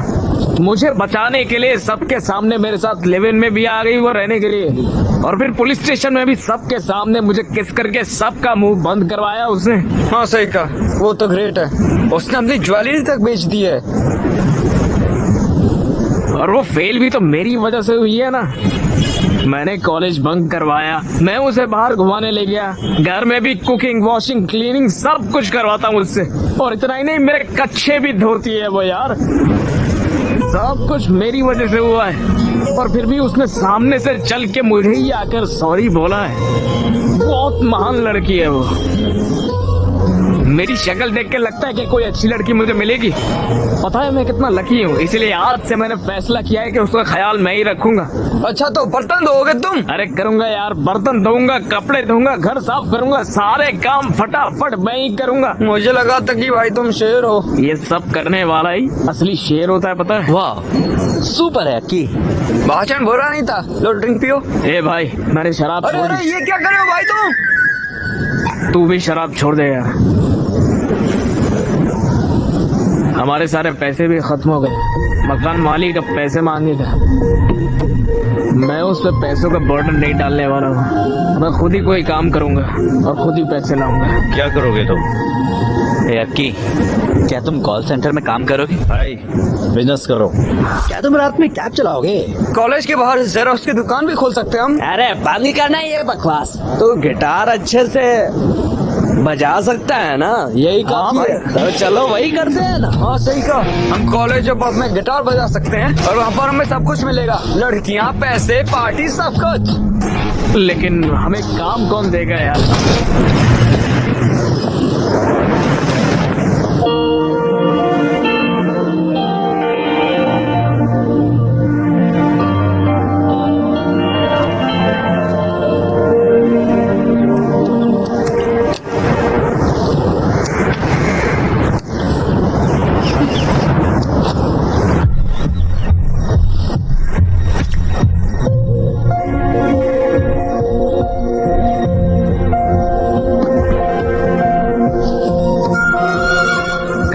मुझे बचाने के लिए सबके सामने मेरे साथ लिव इन में भी आ गई वो रहने के लिए, और फिर पुलिस स्टेशन में भी सबके सामने मुझे किस करके सबका मुंह बंद करवाया उसने। हाँ सही कहा, वो तो ग्रेट है। उसने अपनी ज्वेलरी तक बेच दी है। और वो फेल भी तो मेरी वजह से हुई है ना। मैंने कॉलेज बंक करवाया, मैं उसे बाहर घुमाने ले गया, घर में भी कुकिंग, वॉशिंग, क्लीनिंग सब कुछ करवाता हूँ उससे। और इतना ही नहीं, मेरे कच्छे भी धोती है वो यार। सब कुछ मेरी वजह से हुआ है, और फिर भी उसने सामने से चल के मुझे ही आकर सॉरी बोला है। बहुत महान लड़की है वो। मेरी शक्ल देख के लगता है कि कोई अच्छी लड़की मुझे मिलेगी। पता है मैं कितना लकी हूँ, इसलिए आज से मैंने फैसला किया है कि उसका ख्याल मैं ही रखूंगा। अच्छा तो बर्तन धोगे तुम? अरे करूंगा यार, बर्तन धोऊंगा, कपड़े धोऊंगा, घर साफ करूंगा, सारे काम फटाफट मैं ही करूंगा। मुझे लगा था कि भाई तुम शेर हो। ये सब करने वाला ही असली शेर होता है पता है। वाह सुपर है की। भाषण बुरा नहीं था। लो ड्रिंक पियो। ए भाई मैंने शराब अरे छोड़ अरे दी। ये क्या कर रहे हो भाई तुम? तू भी शराब छोड़ दे यार। हमारे सारे पैसे भी खत्म हो गए, मकान मालिक अब पैसे मांगेगा। मैं उस पर पैसों का बर्डन नहीं डालने वाला हूँ। मैं खुद ही कोई काम करूंगा और खुद ही पैसे लाऊंगा। क्या करोगे तुम? ए अक्की, क्या तुम कॉल सेंटर में काम करोगे? भाई बिजनेस करो। क्या तुम रात में कैब चलाओगे? कॉलेज के बाहर जेरोक्स की दुकान भी खोल सकते हैं हम। अरे बंद करना ये बकवास। तो गिटार अच्छे से बजा सकता है ना, यही काम है। तो चलो वही करते हैं ना। हाँ सही कहा, हम कॉलेज में गिटार बजा सकते हैं और वहाँ पर हमें सब कुछ मिलेगा, लड़कियाँ, पैसे, पार्टी, सब कुछ। लेकिन हमें काम कौन देगा यार?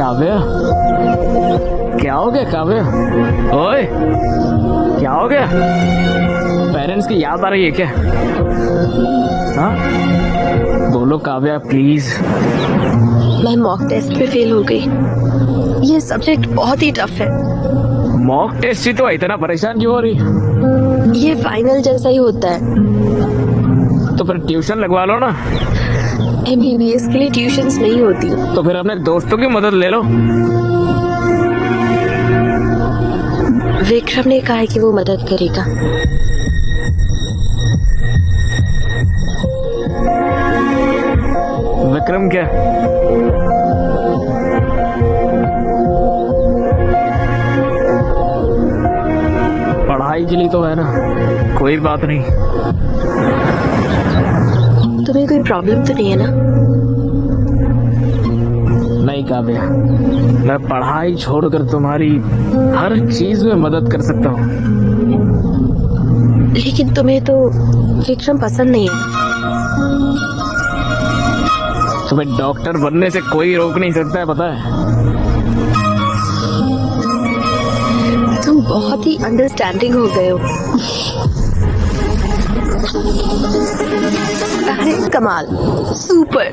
काव्य, क्या हो गया काव्य? ओए, क्या हो गया? पेरेंट्स की याद आ रही है क्या? हाँ, बोलो काव्या प्लीज। मैं मॉक टेस्ट में फेल हो गई। ये सब्जेक्ट बहुत ही टफ है। मॉक टेस्ट ही तो इतना परेशान क्यों हो रही? ये फाइनल जैसा ही होता है। तो फिर ट्यूशन लगवा लो ना। MBBS के लिए ट्यूशंस नहीं होती। तो फिर अपने दोस्तों की मदद ले लो। विक्रम ने कहा है कि वो मदद करेगा। विक्रम क्या? पढ़ाई के लिए तो है ना, कोई बात नहीं। तुम्हें कोई प्रॉब्लम तो नहीं है ना? नहीं काव्या, मैं पढ़ाई छोड़कर तुम्हारी हर चीज में मदद कर सकता हूँ। लेकिन तुम्हें तो विक्रम पसंद नहीं है। तुम्हें डॉक्टर बनने से कोई रोक नहीं सकता है, पता है? तुम बहुत ही अंडरस्टैंडिंग हो गए हो। अरे कमाल, सुपर,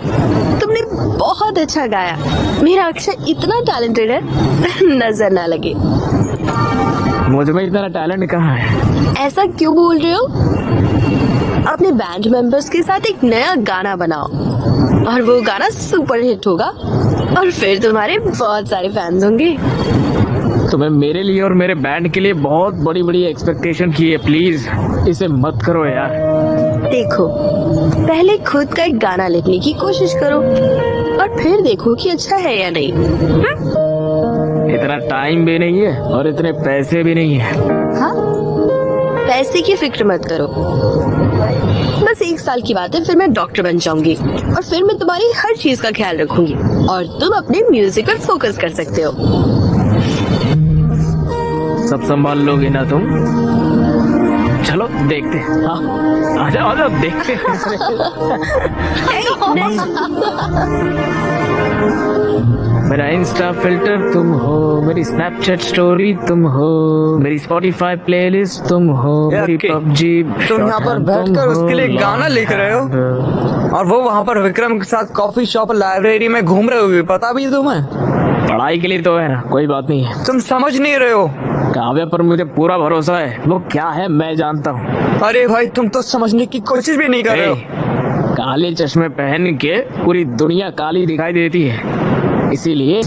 तुमने बहुत अच्छा गाया। मेरा अक्षय इतना टैलेंटेड है, नजर ना लगे। मुझ में इतना टैलेंट कहाँ है? ऐसा क्यों बोल रहे हो? अपने बैंड मेंबर्स के साथ एक नया गाना बनाओ और वो गाना सुपर हिट होगा और फिर तुम्हारे बहुत सारे फैंस होंगे। तुम्हें मेरे लिए और मेरे बैंड के लिए बहुत बड़ी बड़ी एक्सपेक्टेशन की है। प्लीज इसे मत करो यार। देखो, पहले खुद का एक गाना लिखने की कोशिश करो और फिर देखो कि अच्छा है या नहीं। इतना टाइम भी नहीं है और इतने पैसे भी नहीं है। हाँ, पैसे की फिक्र मत करो। बस 1 साल की बात है, फिर मैं डॉक्टर बन जाऊंगी और फिर मैं तुम्हारी हर चीज का ख्याल रखूंगी और तुम अपने म्यूजिक पर फोकस कर सकते हो। सब संभाल लोगे ना तुम? चलो देखते हैं। हाँ, आ जाओ देखते हैं। मेरा इंस्टा फिल्टर तुम हो, मेरी स्नैपचैट स्टोरी तुम हो, मेरी स्पॉटिफाई प्लेलिस्ट तुम हो, मेरी पबजी। तुम यहाँ पर बैठकर उसके लिए गाना लिख रहे हो और वो वहाँ पर विक्रम के साथ कॉफी शॉप लाइब्रेरी में घूम रहे हो, पता भी है तुम्हें? पढ़ाई के लिए तो है ना, कोई बात नहीं है। तुम समझ नहीं रहे हो। काव्या पर मुझे पूरा भरोसा है, वो क्या है मैं जानता हूँ। अरे भाई, तुम तो समझने की कोशिश भी नहीं कर रहे हो। काले चश्मे पहन के पूरी दुनिया काली दिखाई देती है, इसीलिए।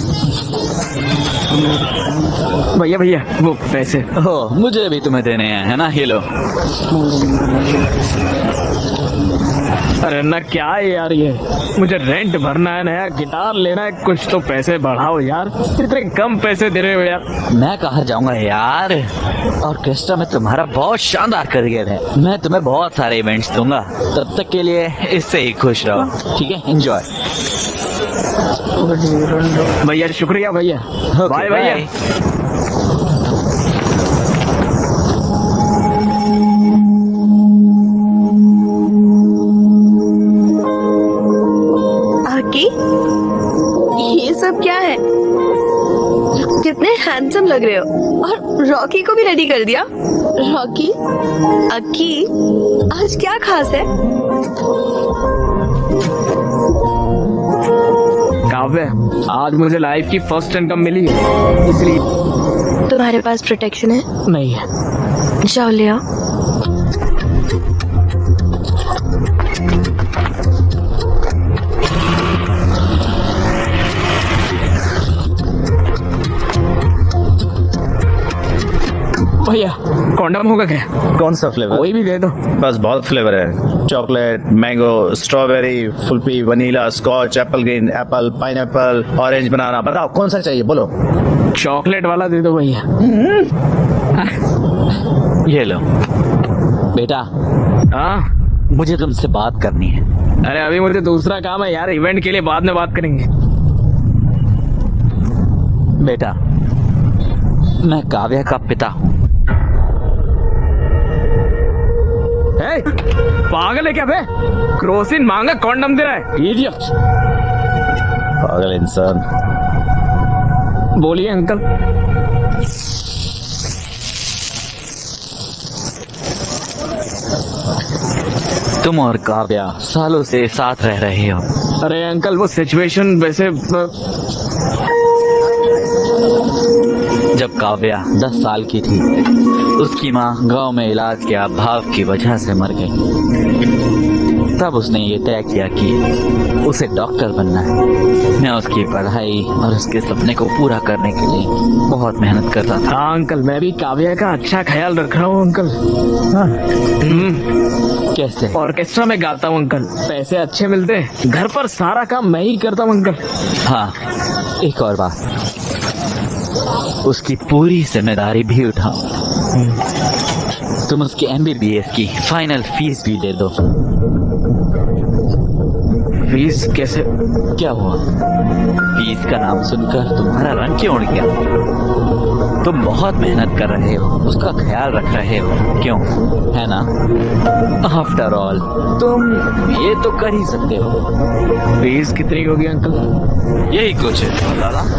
भैया भैया वो पैसे। हो, मुझे भी तुम्हें देने हैं, है ना? ये लो। अरे ना क्या है यार, ये मुझे रेंट भरना है, नया गिटार लेना है, कुछ तो पैसे बढ़ाओ यार। इतने कम पैसे दे रहे हो यार। मैं कहाँ जाऊंगा यार, ऑर्केस्ट्रा में तुम्हारा बहुत शानदार करियर है। मैं तुम्हें बहुत सारे इवेंट्स दूंगा, तब तक के लिए इससे ही खुश रहो, ठीक है? एंजॉय। भैया शुक्रिया भैया, बाय भैया। ये सब क्या है? कितने हैंडसम लग रहे हो। और रॉकी को भी रेडी कर दिया। रॉकी, अक्की, आज क्या खास है? काव्य, आज मुझे लाइफ की फर्स्ट इनकम मिली है, इसलिए। तुम्हारे पास प्रोटेक्शन है? नहीं है। जाओ ले आओ। भैया कॉन्डम होगा क्या? कौन सा फ्लेवर? कोई भी दे दो। बस बहुत फ्लेवर है। चॉकलेट, मैंगो, स्ट्रॉबेरी, फुल्फी, vanilla, scotch, apple green, apple, pineapple, orange, banana. बताओ कौन सा चाहिए, बोलो। चॉकलेट वाला दे दो भैया। ये लो बेटा। हाँ, मुझे तुमसे बात करनी है। अरे अभी मुझे दूसरा काम है यार, इवेंट के लिए बाद में बात करेंगे। बेटा, मैं काव्या का पिता हूँ। पागल है क्या बे? क्रोसिन मांगा कॉन्डम दे रहा है, इडियट। पागल इंसान। बोलिए अंकल। तुम और काव्या सालों से साथ रह रहे हो। अरे अंकल, वो सिचुएशन वैसे जब काव्या 10 साल की थी, उसकी माँ गांव में इलाज के अभाव की वजह से मर गई। तब उसने ये तय किया कि उसे डॉक्टर बनना है। मैं उसकी पढ़ाई और उसके सपने को पूरा करने के लिए बहुत मेहनत कर रहा था। हाँ अंकल, मैं भी काव्या का अच्छा ख्याल रख रहा हूँ अंकल। हाँ। कैसे? ऑर्केस्ट्रा में गाता हूँ अंकल, पैसे अच्छे मिलते हैं। घर पर सारा काम मैं ही करता हूँ अंकल। हाँ, एक और बात, उसकी पूरी जिम्मेदारी भी उठाओ। तुम उसकी MBBS की फाइनल फीस भी दे दो। फीस कैसे? क्या हुआ? फीस का नाम सुनकर तुम्हारा रंग क्यों उड़ गया? तुम बहुत मेहनत कर रहे हो, उसका ख्याल रख रहे हो, क्यों? है ना? आफ्टर ऑल तुम ये तो कर ही सकते हो। फीस कितनी होगी अंकल? यही कुछ है, 14 लाख।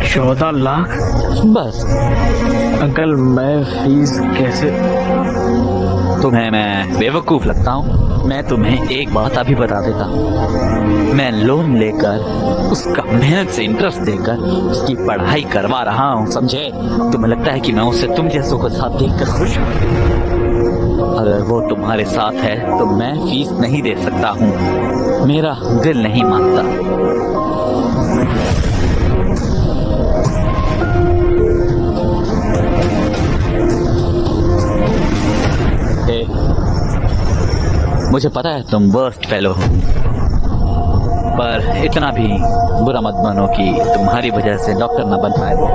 14 लाख? बस। अंकल, मैं फीस कैसे? तुम्हें मैं बेवकूफ लगता हूँ? मैं तुम्हें एक बात अभी बता देता हूँ। मैं लोन लेकर, उसका मेहनत से इंटरेस्ट देकर उसकी पढ़ाई करवा रहा हूँ, समझे? तुम्हें लगता है कि मैं उससे तुम जैसों को साथ देखकर खुश हूँ? अगर वो तुम्हारे साथ है तो मैं फीस नहीं दे सकता हूँ, मेरा दिल नहीं मानता। मुझे पता है तुम वर्स्ट फेलो हो, पर इतना भी बुरा मत मानो कि तुम्हारी वजह से डॉक्टर न बन पाए वो।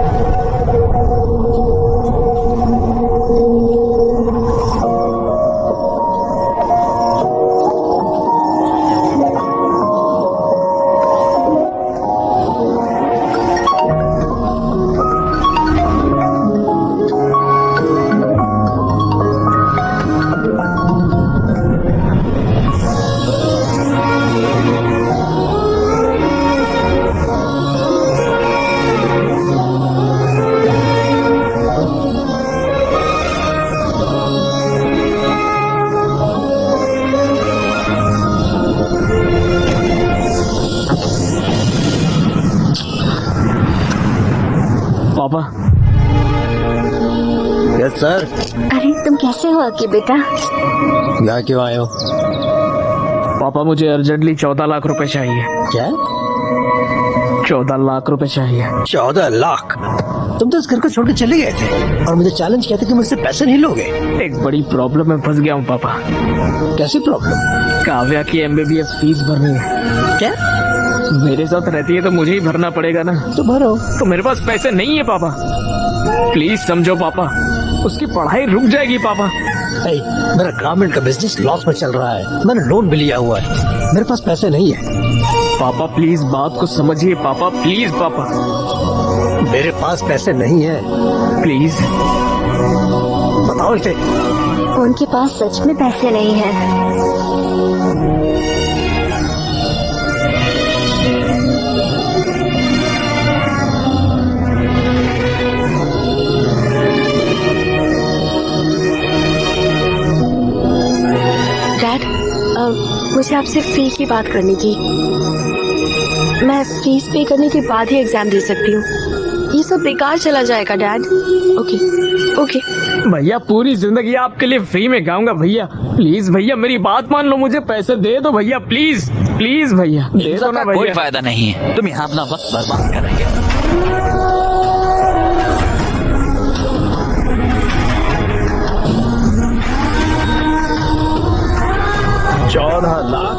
पापा। Yes sir. अरे तुम कैसे हो अक्की बेटा? यहाँ क्यों आए हो? पापा, मुझे अर्जेंटली 14 लाख रुपए चाहिए। क्या? 14 लाख रुपए चाहिए। 14 लाख? तुम तो इस घर को छोड़ के चले गए थे और मुझे चैलेंज किया था कि मुझसे पैसे नहीं लोगे। एक बड़ी प्रॉब्लम में फंस गया हूँ पापा। कैसी प्रॉब्लम? काव्या की MBBS फीस भरनी है। क्या? मेरे साथ रहती है तो मुझे ही भरना पड़ेगा ना। तो भरो। तो मेरे पास पैसे नहीं है पापा, प्लीज समझो पापा, उसकी पढ़ाई रुक जाएगी पापा। मेरा गारमेंट का बिजनेस लॉस में चल रहा है, मैंने लोन भी लिया हुआ है, मेरे पास पैसे नहीं है। पापा प्लीज बात को समझिए पापा, प्लीज पापा। मेरे पास पैसे नहीं है, प्लीज बताओ इसे। उनके पास सच में पैसे नहीं है। आपसे फी की बात करनी थी। मैं फीस पे करने के बाद ही एग्जाम दे सकती हूँ। ये सब बेकार चला जाएगा डैड। Okay okay. भैया पूरी जिंदगी आपके लिए फ्री में गाऊंगा भैया। प्लीज भैया मेरी बात मान लो, मुझे पैसे दे दो भैया, प्लीज प्लीज भैया दे दो ना कोई भैया। फायदा नहीं है, तुम यहाँ अपना वक्त बर्बाद करेंगे। 14 लाख।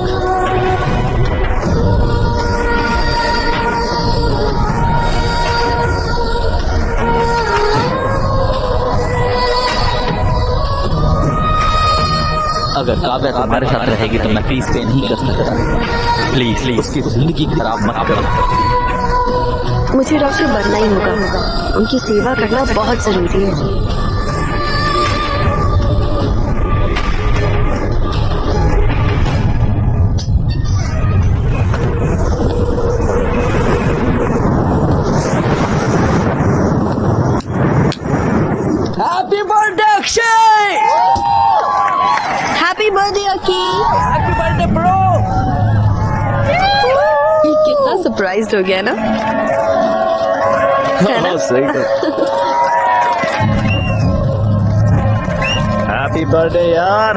अगर काव्या तुम्हारे साथ रहेगी तो मैं फीस पे नहीं कर सकता। प्लीज प्लीज उसकी जिंदगी खराब मत करो। मुझे डॉक्टर बनना ही होगा। उनकी सेवा करना बहुत जरूरी है। Happy birthday Akshay. Happy birthday Aki. Happy birthday bro. ये कितना सरप्राइज्ड हो गया ना, है ना? हैप्पी बर्थडे यार।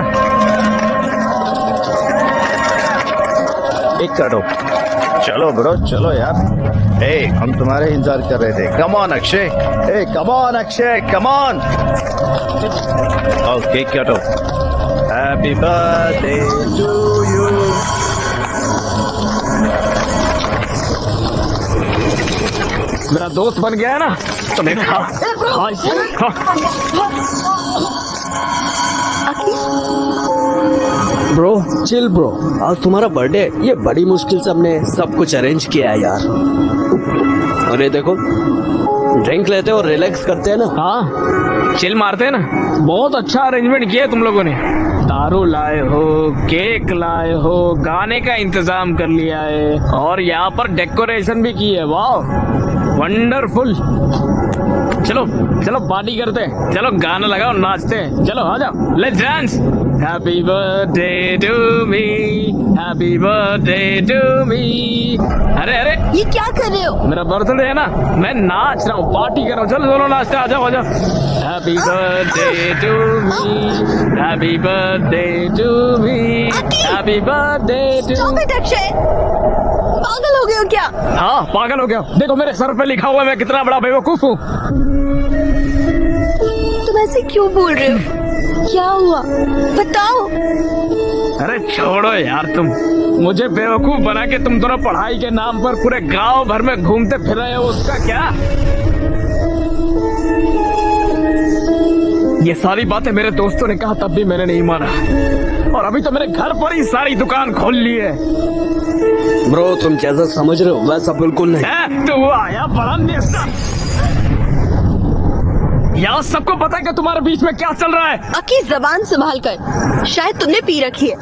एक काटो। चलो ब्रो चलो यार। ए हम तुम्हारे इंतजार कर रहे थे। Come on Akshay. ए come on Akshay come on. Okay काटो। Happy birthday to you. मेरा दोस्त बन गया है ना, तो मैं ब्रो चिल ब्रो, आज तुम्हारा बर्थडे। ये बड़ी मुश्किल से हमने सब कुछ अरेंज किया है यार। अरे देखो, ड्रिंक लेते और रिलैक्स करते हैं ना। हाँ चिल मारते हैं ना। बहुत अच्छा अरेंजमेंट किया है तुम लोगों ने। दारू लाए हो, केक लाए हो, गाने का इंतजाम कर लिया है और यहाँ पर डेकोरेशन भी की है। वाह वंडरफुल। चलो चलो पार्टी करते हैं, चलो गाना लगाओ नाचते हैं, चलो आ जाओ let's dance. Happy birthday to me, happy birthday to me. अरे अरे ये क्या कर रहे हो? मेरा बर्थडे है ना, मैं नाच रहा हूँ, पार्टी कर रहा हूँ। चलो दोनों नाचते, आ जाओ आ जाओ। Happy birthday to me, happy birthday to me, happy birthday to. Stop it, Akshay. पागल हो गए हो क्या? हाँ पागल हो गया। देखो मेरे सर पे लिखा हुआ है मैं कितना बड़ा बेवकूफ हूँ। तुम ऐसे क्यों बोल रहे हो? क्या हुआ बताओ। अरे छोड़ो यार, तुम मुझे बेवकूफ बना के तुम दोनों पढ़ाई के नाम पर पूरे गांव भर में घूमते फिर रहे हो, उसका क्या? ये सारी बातें मेरे दोस्तों ने कहा तब भी मैंने नहीं माना, और अभी तो मेरे घर पर ही सारी दुकान खोल ली है। ब्रो तुम जैसा समझ रहे हो वैसा बिल्कुल नहीं है। तो वो आया बड़ा नेता। यहाँ सबको पता है कि तुम्हारे बीच में क्या चल रहा है। अकी जबान संभाल कर, शायद तुमने पी रखी है।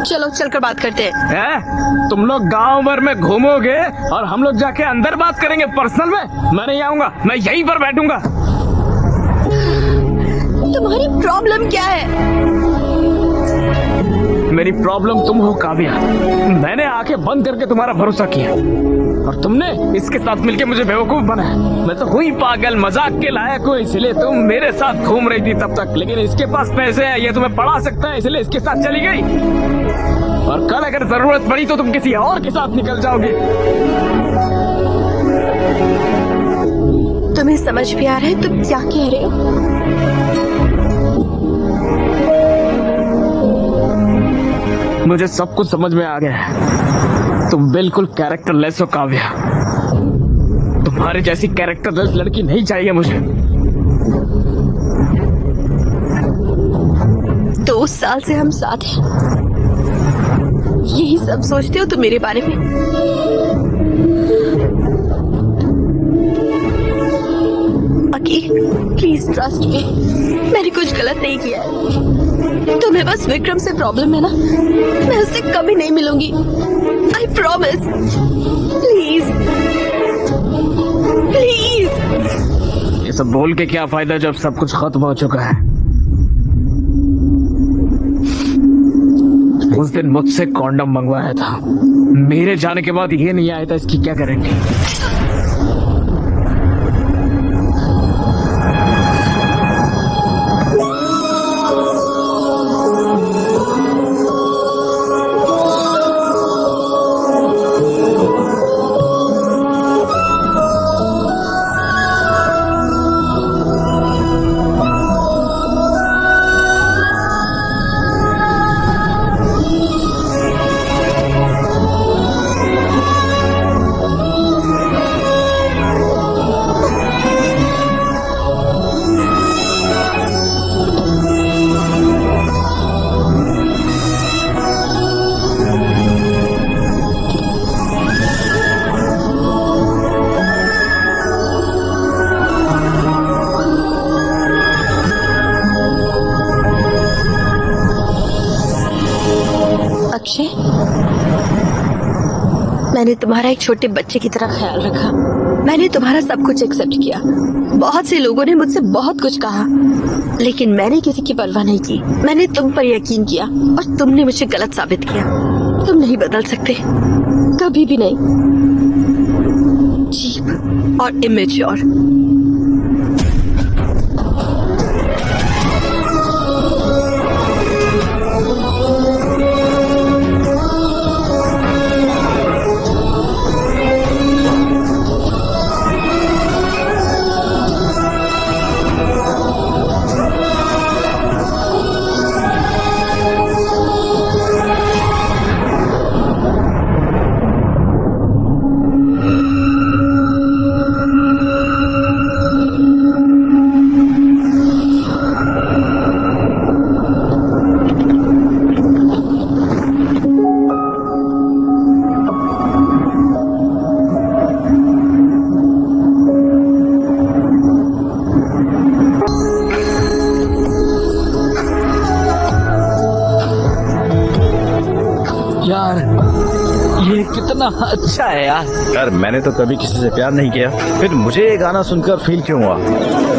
चलो चलकर बात करते हैं। तुम लोग गांव भर में घूमोगे और हम लोग जाके अंदर बात करेंगे पर्सनल में। मैं नहीं आऊंगा, मैं यहीं पर बैठूंगा। तुम्हारी प्रॉब्लम क्या है? मेरी प्रॉब्लम तुम हो काव्या। मैंने आंखें बंद करके तुम्हारा भरोसा किया और तुमने इसके साथ मिलके मुझे बेवकूफ बनाया। मैं तो हुई पागल, मजाक के लायक हूँ, इसलिए तुम मेरे साथ घूम रही थी तब तक। लेकिन इसके पास पैसे है, ये तुम्हें पढ़ा सकता है, इसलिए इसके साथ चली गई। और कल अगर जरूरत पड़ी तो तुम किसी और के साथ निकल जाओगी। तुम्हें समझ भी आ रहा है तुम क्या कह रहे हो? मुझे सब कुछ समझ में आ गया है। तुम बिल्कुल कैरेक्टरलेस हो काव्या। तुम्हारे जैसी कैरेक्टरलेस लड़की नहीं चाहिए मुझे। 2 साल से हम साथ हैं, यही सब सोचते हो तुम मेरे बारे में? अकी प्लीज ट्रस्ट मी, मैंने कुछ गलत नहीं किया है। तुम्हें बस विक्रम से प्रॉब्लम है ना, मैं उससे कभी नहीं मिलूंगी। I promise. Please please. ये सब बोल के क्या फायदा जब सब कुछ खत्म हो चुका है। उस दिन मुझसे कॉन्डम मंगवाया था, मेरे जाने के बाद ये नहीं आया था, इसकी क्या गारंटी? अक्षय, मैंने तुम्हारा एक छोटे बच्चे की तरह ख्याल रखा। मैंने तुम्हारा सब कुछ एक्सेप्ट किया। बहुत से लोगों ने मुझसे बहुत कुछ कहा, लेकिन मैंने किसी की परवाह नहीं की। मैंने तुम पर यकीन किया और तुमने मुझे गलत साबित किया। तुम नहीं बदल सकते, कभी भी नहीं। चीप और इमेच्योर। यार ये कितना अच्छा है यार। यार मैंने तो कभी किसी से प्यार नहीं किया, फिर मुझे ये गाना सुनकर फील क्यों हुआ?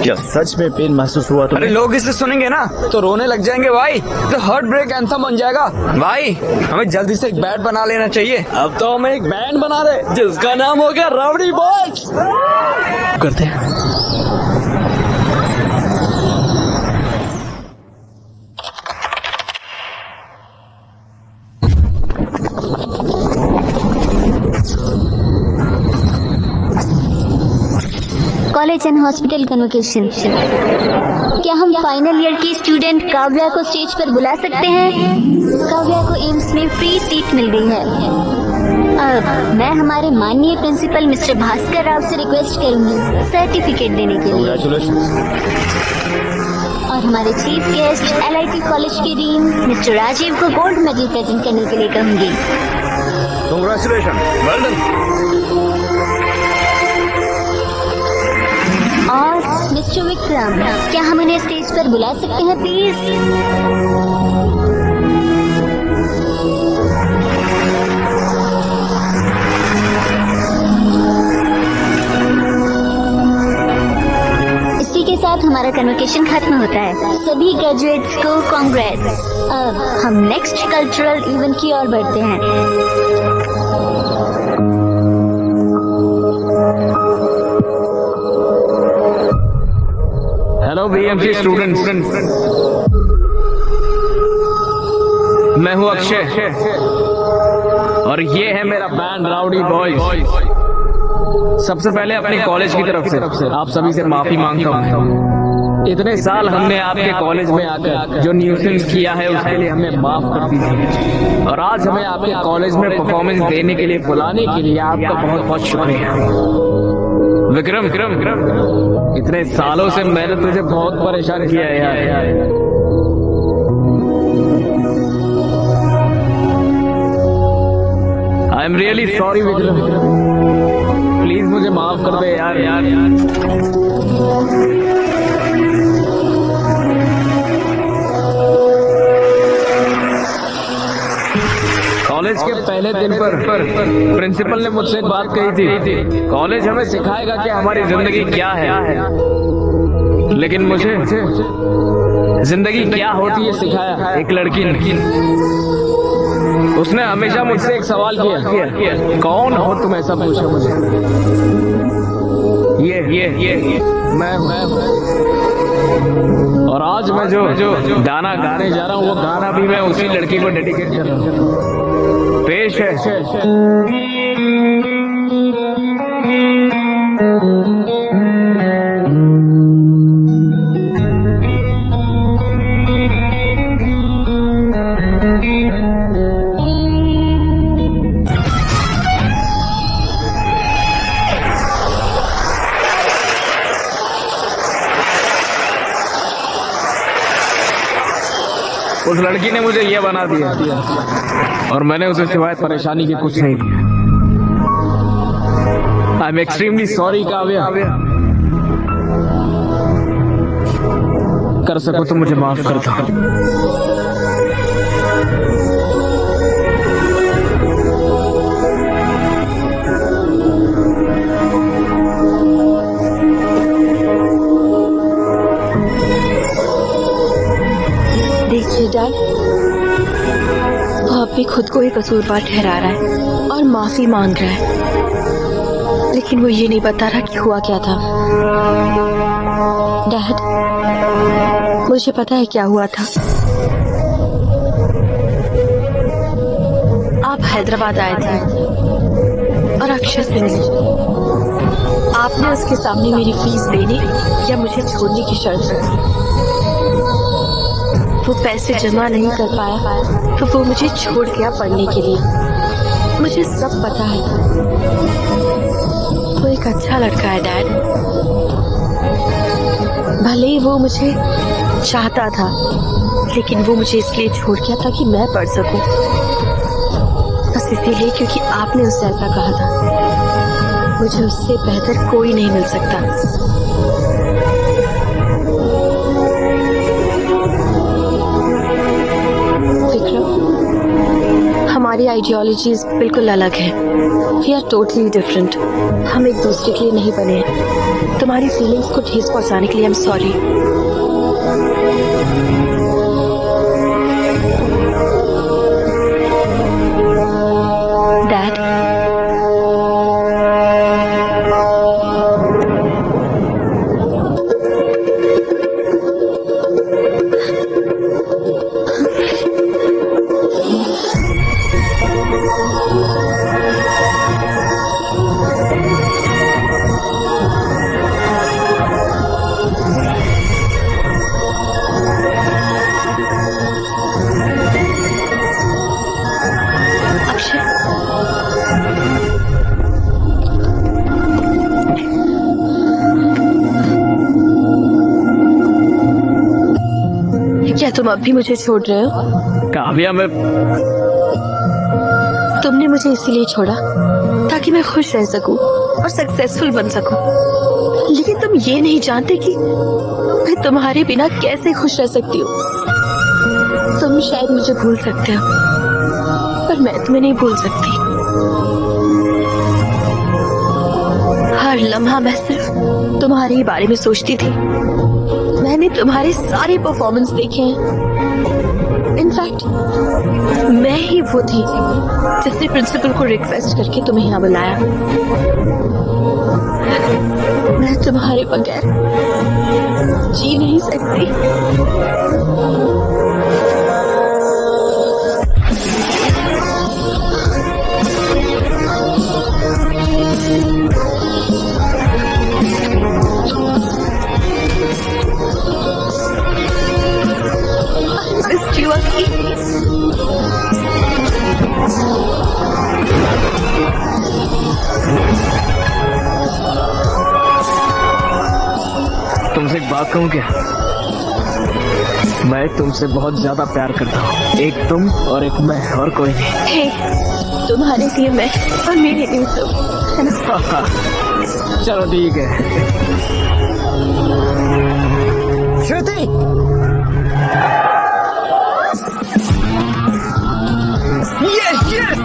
क्या सच में पेन महसूस हुआ? अरे लोग इसे सुनेंगे ना तो रोने लग जाएंगे भाई, तो हार्ट ब्रेक एंथम बन जाएगा। भाई हमें जल्दी से एक बैंड बना लेना चाहिए। अब तो हम एक बैंड बना रहे जिसका नाम हो गया राउडी बॉयज। करते हैं। College and hospital convocation. क्या हम फाइनल ईयर की स्टूडेंट काव्या को स्टेज पर बुला सकते हैं? काव्या को एम्स में फ्री सीट मिल गई है। अब मैं हमारे माननीय प्रिंसिपल मिस्टर भास्कर राव से रिक्वेस्ट करूंगी सर्टिफिकेट देने के लिए। और हमारे चीफ गेस्ट LIT कॉलेज के डीन मिस्टर राजीव को गोल्ड मेडल प्रेजेंट करने के लिए कहूंगी। Congratulation, well done. और मिस्टर विक्रम, क्या हम इन्हें स्टेज पर बुला सकते हैं प्लीज? इसी के साथ हमारा कन्वोकेशन खत्म होता है। सभी ग्रेजुएट्स को कांग्रेस। अब हम नेक्स्ट कल्चरल इवेंट की ओर बढ़ते हैं। हेलो BMC स्टूडेंट्स, मैं हूं अक्षय और ये है मेरा बैंड राउडी बॉयज। सबसे पहले अपने कॉलेज की तरफ से आप सभी से माफी मांगता हूं। इतने साल हमने आपके कॉलेज में आकर जो न्यूसेंस किया है उसके लिए हमें माफ कर दीजिए। और आज हमें आपके कॉलेज में परफॉर्मेंस देने के लिए बुलाने के लिए आपका बहुत बहुत शुक्रिया। विक्रम, इतने सालों से मैंने तुझे बहुत परेशान किया है यार। I am really sorry Vikram, please मुझे माफ कर दे यार। कॉलेज के पहले दिन पर प्रिंसिपल ने मुझसे एक बात कही थी, कॉलेज हमें सिखाएगा कि हमारी जिंदगी क्या है, लेकिन मुझे जिंदगी क्या होती है सिखाया एक लड़की ने। उसने हमेशा मुझसे एक सवाल किया, कौन हो तुम, ऐसा पूछा मुझे। ये मैं और आज मैं जो गाना गाने जा रहा हूँ, वो गाना भी मैं उसी लड़की को डेडिकेट कर रहा हूँ। पेश है उस लड़की ने मुझे ये बना दिया और मैंने उसे सिवाय परेशानी के कुछ नहीं दिया। I am extremely sorry Kavya. कर सको तो मुझे माफ कर दो। देखिए डैड, वो अब भी खुद को ही कसूरवार ठहरा रहा है और माफी मांग रहा है, लेकिन वो ये नहीं बता रहा कि हुआ क्या था। डैड, मुझे पता है क्या हुआ था। आप हैदराबाद आए थे और अक्षय से मिले। आपने उसके सामने मेरी फीस देने या मुझे छोड़ने की शर्त रखी। वो पैसे जमा नहीं कर पाया तो वो मुझे छोड़ गया पढ़ने के लिए। मुझे सब पता है। वो एक अच्छा लड़का है डैड। भले ही वो मुझे चाहता था, लेकिन वो मुझे इसलिए छोड़ गया ताकि मैं पढ़ सकूं। बस इसीलिए क्योंकि आपने उससे ऐसा कहा था। मुझे उससे बेहतर कोई नहीं मिल सकता। हमारी आइडियोलॉजीज बिल्कुल अलग है। We are totally different. हम एक दूसरे के लिए नहीं बने हैं। तुम्हारी फीलिंग्स को ठेस पहुंचाने के लिए आई एम सॉरी। डैड, क्या तुम अब भी मुझे छोड़ रहे हो? काव्या, मैं तुमने मुझे इसीलिए छोड़ा ताकि मैं खुश रह सकूं और सक्सेसफुल बन सकूं। लेकिन तुम ये नहीं जानते कि मैं तुम्हारे बिना कैसे खुश रह सकती हूँ। तुम शायद मुझे भूल सकते हो, पर मैं तुम्हें नहीं भूल सकती। हर लम्हा मैं सिर्फ तुम्हारे ही बारे में सोचती थी। मैंने तुम्हारे सारे परफॉर्मेंस देखे हैं। इनफैक्ट मैं ही वो थी जिसने प्रिंसिपल को रिक्वेस्ट करके तुम्हें यहाँ बुलाया। मैं तुम्हारे बगैर जी नहीं सकती। तुमसे एक बात कहूँ क्या? मैं तुमसे बहुत ज्यादा प्यार करता हूँ। एक तुम और एक मैं, और कोई नहीं। हे, तुम्हारे लिए मैं और मेरे लिए तुम, है ना? चलो ठीक है। श्रुति, यस यस।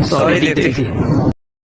सॉरी दीप्ति।